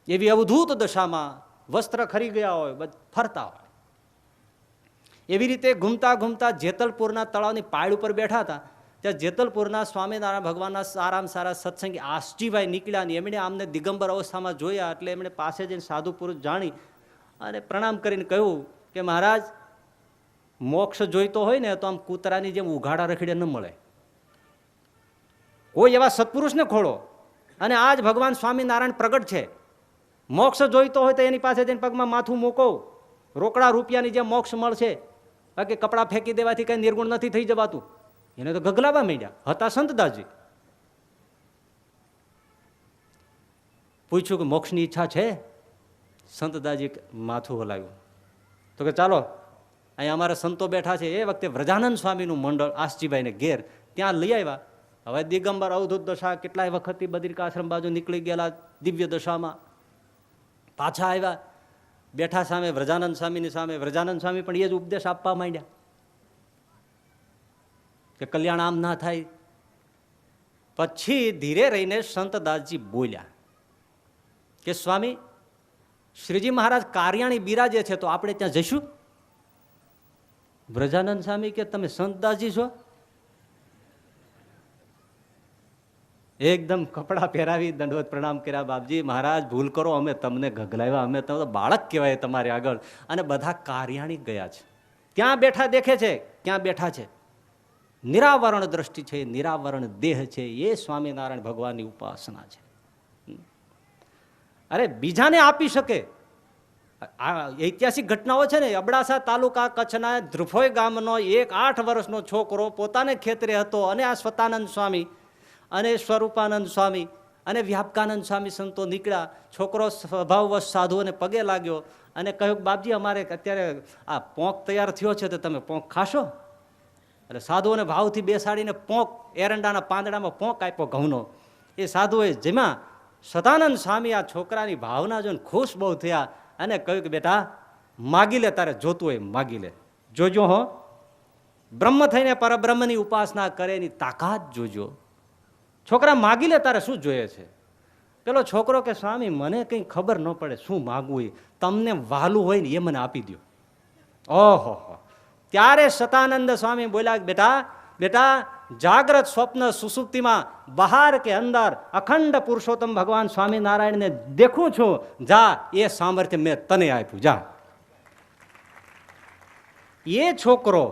એવી અવધૂત દશામાં વસ્ત્ર ખરી ગયા હોય, ફરતા હોય. એવી રીતે ઘૂમતા ઘૂમતા જેતલપુરના તળાવની પાળ ઉપર બેઠા હતા. ત્યાં જેતલપુરના સ્વામિનારાયણ ભગવાનના સારામાં સારા સત્સંગી આસજીભાઈ નીકળ્યા ને એમણે આમને દિગંબર અવસ્થામાં જોયા. એટલે એમણે પાસે જઈને સાધુ પુરુષ જાણી અને પ્રણામ કરીને કહ્યું કે મહારાજ, મોક્ષ જોઈતો હોય ને તો આમ કૂતરાની જેમ ઉઘાડા રખડે ન મળે. કોઈ એવા સત્પુરુષને ખોળો. અને આજ ભગવાન સ્વામિનારાયણ પ્રગટ છે. મોક્ષ જોઈતો હોય તો એની પાસે જઈને પગમાં માથું મૂકો. રોકડા રૂપિયાની જેમ મોક્ષ મળશે. બાકી કપડાં ફેંકી દેવાથી કઈ નિર્ગુણ નથી થઈ જવાતું. એને તો ગગલાવા માંડ્યા હતા. સંતદાસજી પૂછ્યું કે મોક્ષની ઈચ્છા છે? સંતદાસજી માથું હલાવ્યું. તો કે ચાલો, અહીંયા અમારા સંતો બેઠા છે. એ વખતે વ્રજાનંદ સ્વામીનું મંડળ આસજીભાઈને ઘેર ત્યાં લઈ આવ્યા. હવે દિગંબર અવધૂત દશા કેટલાય વખતથી બદ્રિકાશ્રમ બાજુ નીકળી ગયેલા દિવ્ય દશામાં પાછા આવ્યા. બેઠા સામે વ્રજાનંદ સ્વામીની સામે. વ્રજાનંદ સ્વામી પણ એ જ ઉપદેશ આપવા માંડ્યા કે કલ્યાણ આમ ના થાય. પછી ધીરે રહીને સંતદાસજી બોલ્યા કે સ્વામી, શ્રીજી મહારાજ કાર્યાણી બિરાજે છે તો આપણે ત્યાં જઈશું? વ્રજાનંદ સ્વામી કે તમે સંતદાસજી છો? એકદમ કપડાં પહેરાવી દંડવત પ્રણામ કર્યા. બાપજી મહારાજ ભૂલ કરો, અમે તમને ગગલાવ્યા, અમે તો બાળક કહેવાય તમારી આગળ. અને બધા કાર્યાણી ગયા છે. ત્યાં બેઠા દેખે છે, ક્યાં બેઠા છે? નિરાવરણ દ્રષ્ટિ છે, નિરાવરણ દેહ છે. એ સ્વામિનારાયણ ભગવાનની ઉપાસના છે. અરે બીજાને આપી શકે. આ ઐતિહાસિક ઘટનાઓ છે ને. અબડાસા તાલુકા કચ્છના ધ્રુફોય ગામનો એક 8 વર્ષનો છોકરો પોતાને ખેતરે હતો અને આ સ્વતાનંદ સ્વામી અને સ્વરૂપાનંદ સ્વામી અને વ્યાપકાનંદ સ્વામી સંતો નીકળ્યા. છોકરો સ્વભાવવશ સાધુઓને પગે લાગ્યો અને કહ્યું કે બાપજી, અમારે અત્યારે આ પોંક તૈયાર થયો છે તો તમે પોંક ખાશો? એટલે સાધુઓને ભાવથી બેસાડીને પોંક, એરંડાના પાંદડામાં પોંક આપ્યો ઘઉંનો. એ સાધુએ જેમાં સદાનંદ સ્વામી આ છોકરાની ભાવના જોઈને ખુશ બહુ થયા અને કહ્યું કે બેટા માગી લે, તારે જોતું હોય માગી લે. જોજો હો, બ્રહ્મ થઈને પરબ્રહ્મની ઉપાસના કરે એની તાકાત જોજો. છોકરા માગી લે, તારે શું જોઈએ છે? પેલો છોકરો કે સ્વામી મને કંઈ ખબર ન પડે શું માગવું એ, તમને વહાલું હોય ને એ મને આપી દો. ઓહો, ત્યારે સતાનંદ સ્વામી બોલ્યા બેટા બેટા, જાગ્રત સ્વપ્ન સુસુપ્તિમાં બહાર કે અંદર અખંડ પુરુષોત્તમ ભગવાન સ્વામિનારાયણને દેખું છું. જા, એ સામર્થ્ય મેં તને આપ્યું, જા. એ છોકરો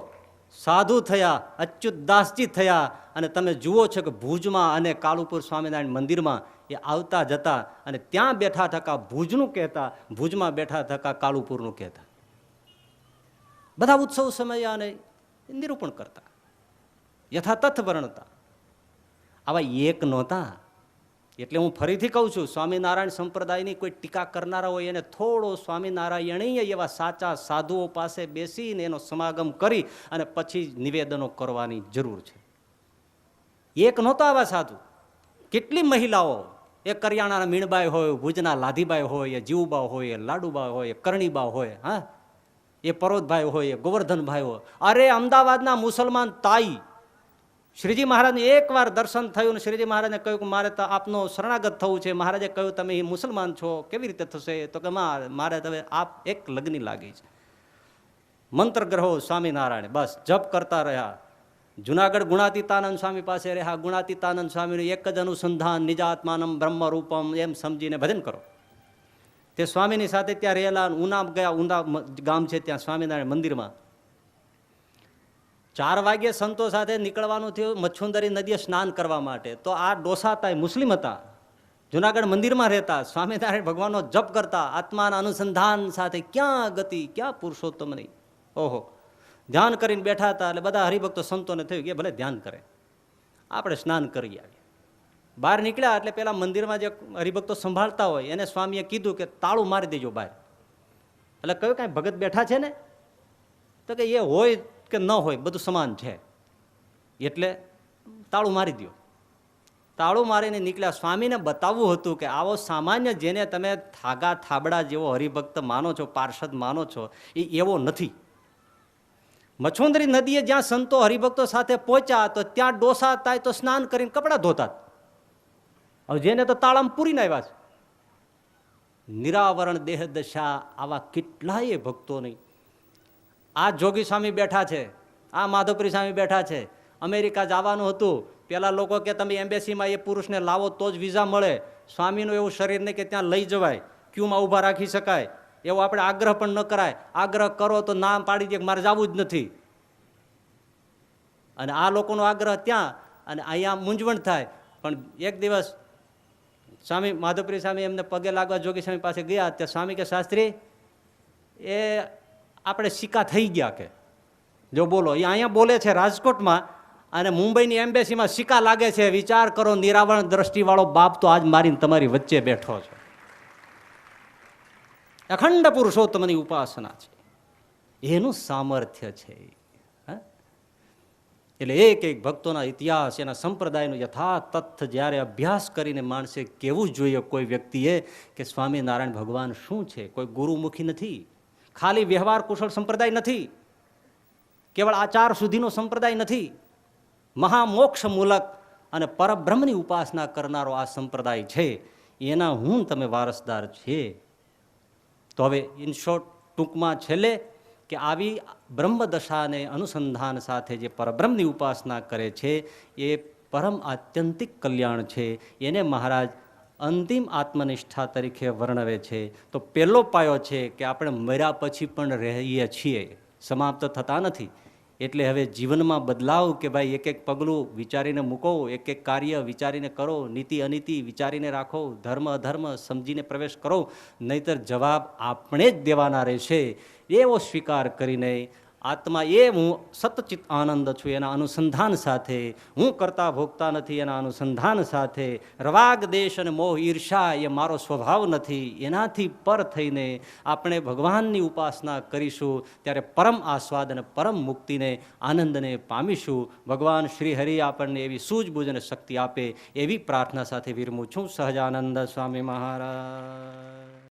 સાધુ થયા, અચ્યુતદાસજી થયા. અને તમે જુઓ છો કે ભુજમાં અને કાલુપુર સ્વામિનારાયણ મંદિરમાં એ આવતા જતા અને ત્યાં બેઠા થકા ભુજનું કહેતા, ભુજમાં બેઠા થકા કાલુપુરનું કહેતા. બધા ઉત્સવ સમય અને નિરૂપણ કરતા, યથાતથ વર્ણતા. આવા એક નહોતા. એટલે હું ફરીથી કહું છું, સ્વામિનારાયણ સંપ્રદાયની કોઈ ટીકા કરનારા હોય એને થોડો સ્વામિનારાયણીય એવા સાચા સાધુઓ પાસે બેસીને એનો સમાગમ કરી અને પછી નિવેદનો કરવાની જરૂર છે. એક નહોતા આવા સાધુ. કેટલી મહિલાઓ, એ કરિયાણાના મીણબાઈ હોય, ભુજના લાધીબાઈ હોય, એ જીવુબા હોય, લાડુબા હોય, કરણીબા હોય, હા, એ પરોતભાઈ હોય, ગોવર્ધનભાઈ હોય. અરે અમદાવાદના મુસલમાન તાઈ શ્રીજી મહારાજને એકવાર દર્શન થયું ને શ્રીજી મહારાજને કહ્યું કે મારે તો આપનો શરણાગત થવું છે. મહારાજે કહ્યું તમે મુસલમાન છો, કેવી રીતે થશે? તો કે મારે હવે આપ એક લગ્ની લાગી છે. મંત્ર ગ્રહો સ્વામિનારાયણ, બસ જપ કરતા રહ્યા. જુનાગઢ ગુણાતીતાનંદ સ્વામી પાસે રહ્યા. ગુણાતીતાનંદ સ્વામીનું એક જ અનુસંધાન, નિજાત્માનમ બ્રહ્મ રૂપમ, એમ સમજીને ભજન કરો. તે સ્વામીની સાથે ત્યાં રહેલા. ઉના ગયા, ઊંડા ગામ છે, ત્યાં સ્વામિનારાયણ મંદિરમાં 4 વાગ્યે સંતો સાથે નીકળવાનું થયું મચ્છુંદરી નદીએ સ્નાન કરવા માટે. તો આ ડોસા હતા, મુસ્લિમ હતા, જુનાગઢ મંદિરમાં રહેતા, સ્વામિનારાયણ ભગવાનનો જપ કરતા, આત્માના અનુસંધાન સાથે ક્યાં ગતિ, ક્યાં પુરુષોત્તમ નહીં. ઓહો, ધ્યાન કરીને બેઠા હતા. એટલે બધા હરિભક્તો સંતોને થયું કે ભલે ધ્યાન કરે, આપણે સ્નાન કરી આવીએ. બહાર નીકળ્યા એટલે પેલા મંદિરમાં જે હરિભક્તો સંભાળતા હોય એને સ્વામીએ કીધું કે તાળું મારી દેજો બહાર. એટલે કહ્યું કાંઈ ભગત બેઠા છે ને? તો કે એ હોય કે ન હોય બધું સમાન છે, એટલે તાળું મારી દો. તાળું મારીને નીકળ્યા. સ્વામીને બતાવવું હતું કે આવો સામાન્ય જેને તમે થાગા થાબડા જેવો હરિભક્ત માનો છો, પાર્ષદ માનો છો, એ એવો નથી. મચ્છુંદરી નદીએ જ્યાં સંતો હરિભક્તો સાથે પહોંચ્યા તો ત્યાં ડોસા થાય તો સ્નાન કરીને કપડાં ધોતા. હવે જેને તો તાળામાં પૂરીને આવ્યા છે. નિરાવરણ દેહ દશા આવા કેટલાય ભક્તો નહીં. આ જોગી સ્વામી બેઠા છે, આ માધવપુરી સ્વામી બેઠા છે. અમેરિકા જવાનું હતું, પેલા લોકો કે તમે એમ્બેસીમાં એ પુરુષને લાવો તો જ વિઝા મળે. સ્વામીનું એવું શરીર નહીં કે ત્યાં લઈ જવાય, ક્યુમાં ઊભા રાખી શકાય, એવો આપણે આગ્રહ પણ ન કરાય. આગ્રહ કરો તો નામ પાડી દે મારે જવું જ નથી. અને આ લોકોનો આગ્રહ ત્યાં અને અહીંયા મૂંઝવણ થાય. પણ એક દિવસ સ્વામી માધવપુરી સ્વામી એમને પગે લાગવા જોગી સ્વામી પાસે ગયા. ત્યાં સ્વામી કે શાસ્ત્રી એ આપણે સિક્કા થઈ ગયા કે જો બોલો. એ અહીંયા બોલે છે રાજકોટમાં, અને મુંબઈની એમ્બેસીમાં સિક્કા લાગે છે. વિચાર કરો, નિરાવરણ દ્રષ્ટિવાળો બાપ તો આજ મારીને તમારી વચ્ચે બેઠો છે. અખંડ પુરુષોત્તમની ઉપાસના છે, એનું સામર્થ્ય છે. એટલે એક એક ભક્તોના ઇતિહાસ, એના સંપ્રદાયનું યથાતથ્ય જ્યારે અભ્યાસ કરીને માણસે કહેવું જોઈએ કોઈ વ્યક્તિએ કે સ્વામિનારાયણ ભગવાન શું છે. કોઈ ગુરુમુખી નથી, ખાલી વ્યવહાર કુશળ સંપ્રદાય નથી, કેવળ આચાર સુધીનો સંપ્રદાય નથી. મહામોક્ષ મૂલક અને પરબ્રહ્મની ઉપાસના કરનારો આ સંપ્રદાય છે. એના હું તમે વારસદાર છે. તો હવે ઇન શોર્ટ, ટૂંકમાં છેલ્લે કે આવી બ્રહ્મદશાને અનુસંધાન સાથે જે પરબ્રહ્મની ઉપાસના કરે છે એ પરમ આત્યંતિક કલ્યાણ છે. એને મહારાજ અંતિમ આત્મનિષ્ઠા તરીકે વર્ણવે છે. તો પહેલો પાયો છે કે આપણે મર્યા પછી પણ રહીએ છીએ, સમાપ્ત થતા નથી. એટલે હવે જીવનમાં બદલાવ કે ભાઈ એક એક પગલું વિચારીને મૂકો, એક એક કાર્ય વિચારીને કરો, નીતિ અનીતિ વિચારીને રાખો, ધર્મ અધર્મ સમજીને પ્રવેશ કરો, નહીતર જવાબ આપણે જ દેવાના રહેશે. એવો સ્વીકાર કરીને આત્મા એ હું સતચિત આનંદ છું એના અનુસંધાન સાથે, હું કરતા ભોગતા નથી એના અનુસંધાન સાથે, રવાગ દેશ અને મોહ ઈર્ષા એ મારો સ્વભાવ નથી, એનાથી પર થઈને આપણે ભગવાનની ઉપાસના કરીશું ત્યારે પરમ આસ્વાદ અને પરમ મુક્તિને આનંદને પામીશું. ભગવાન શ્રી હરિ આપણને એવી સૂઝબૂઝ અને શક્તિ આપે એવી પ્રાર્થના સાથે વિરમું છું. સહજાનંદ સ્વામી મહારાજ.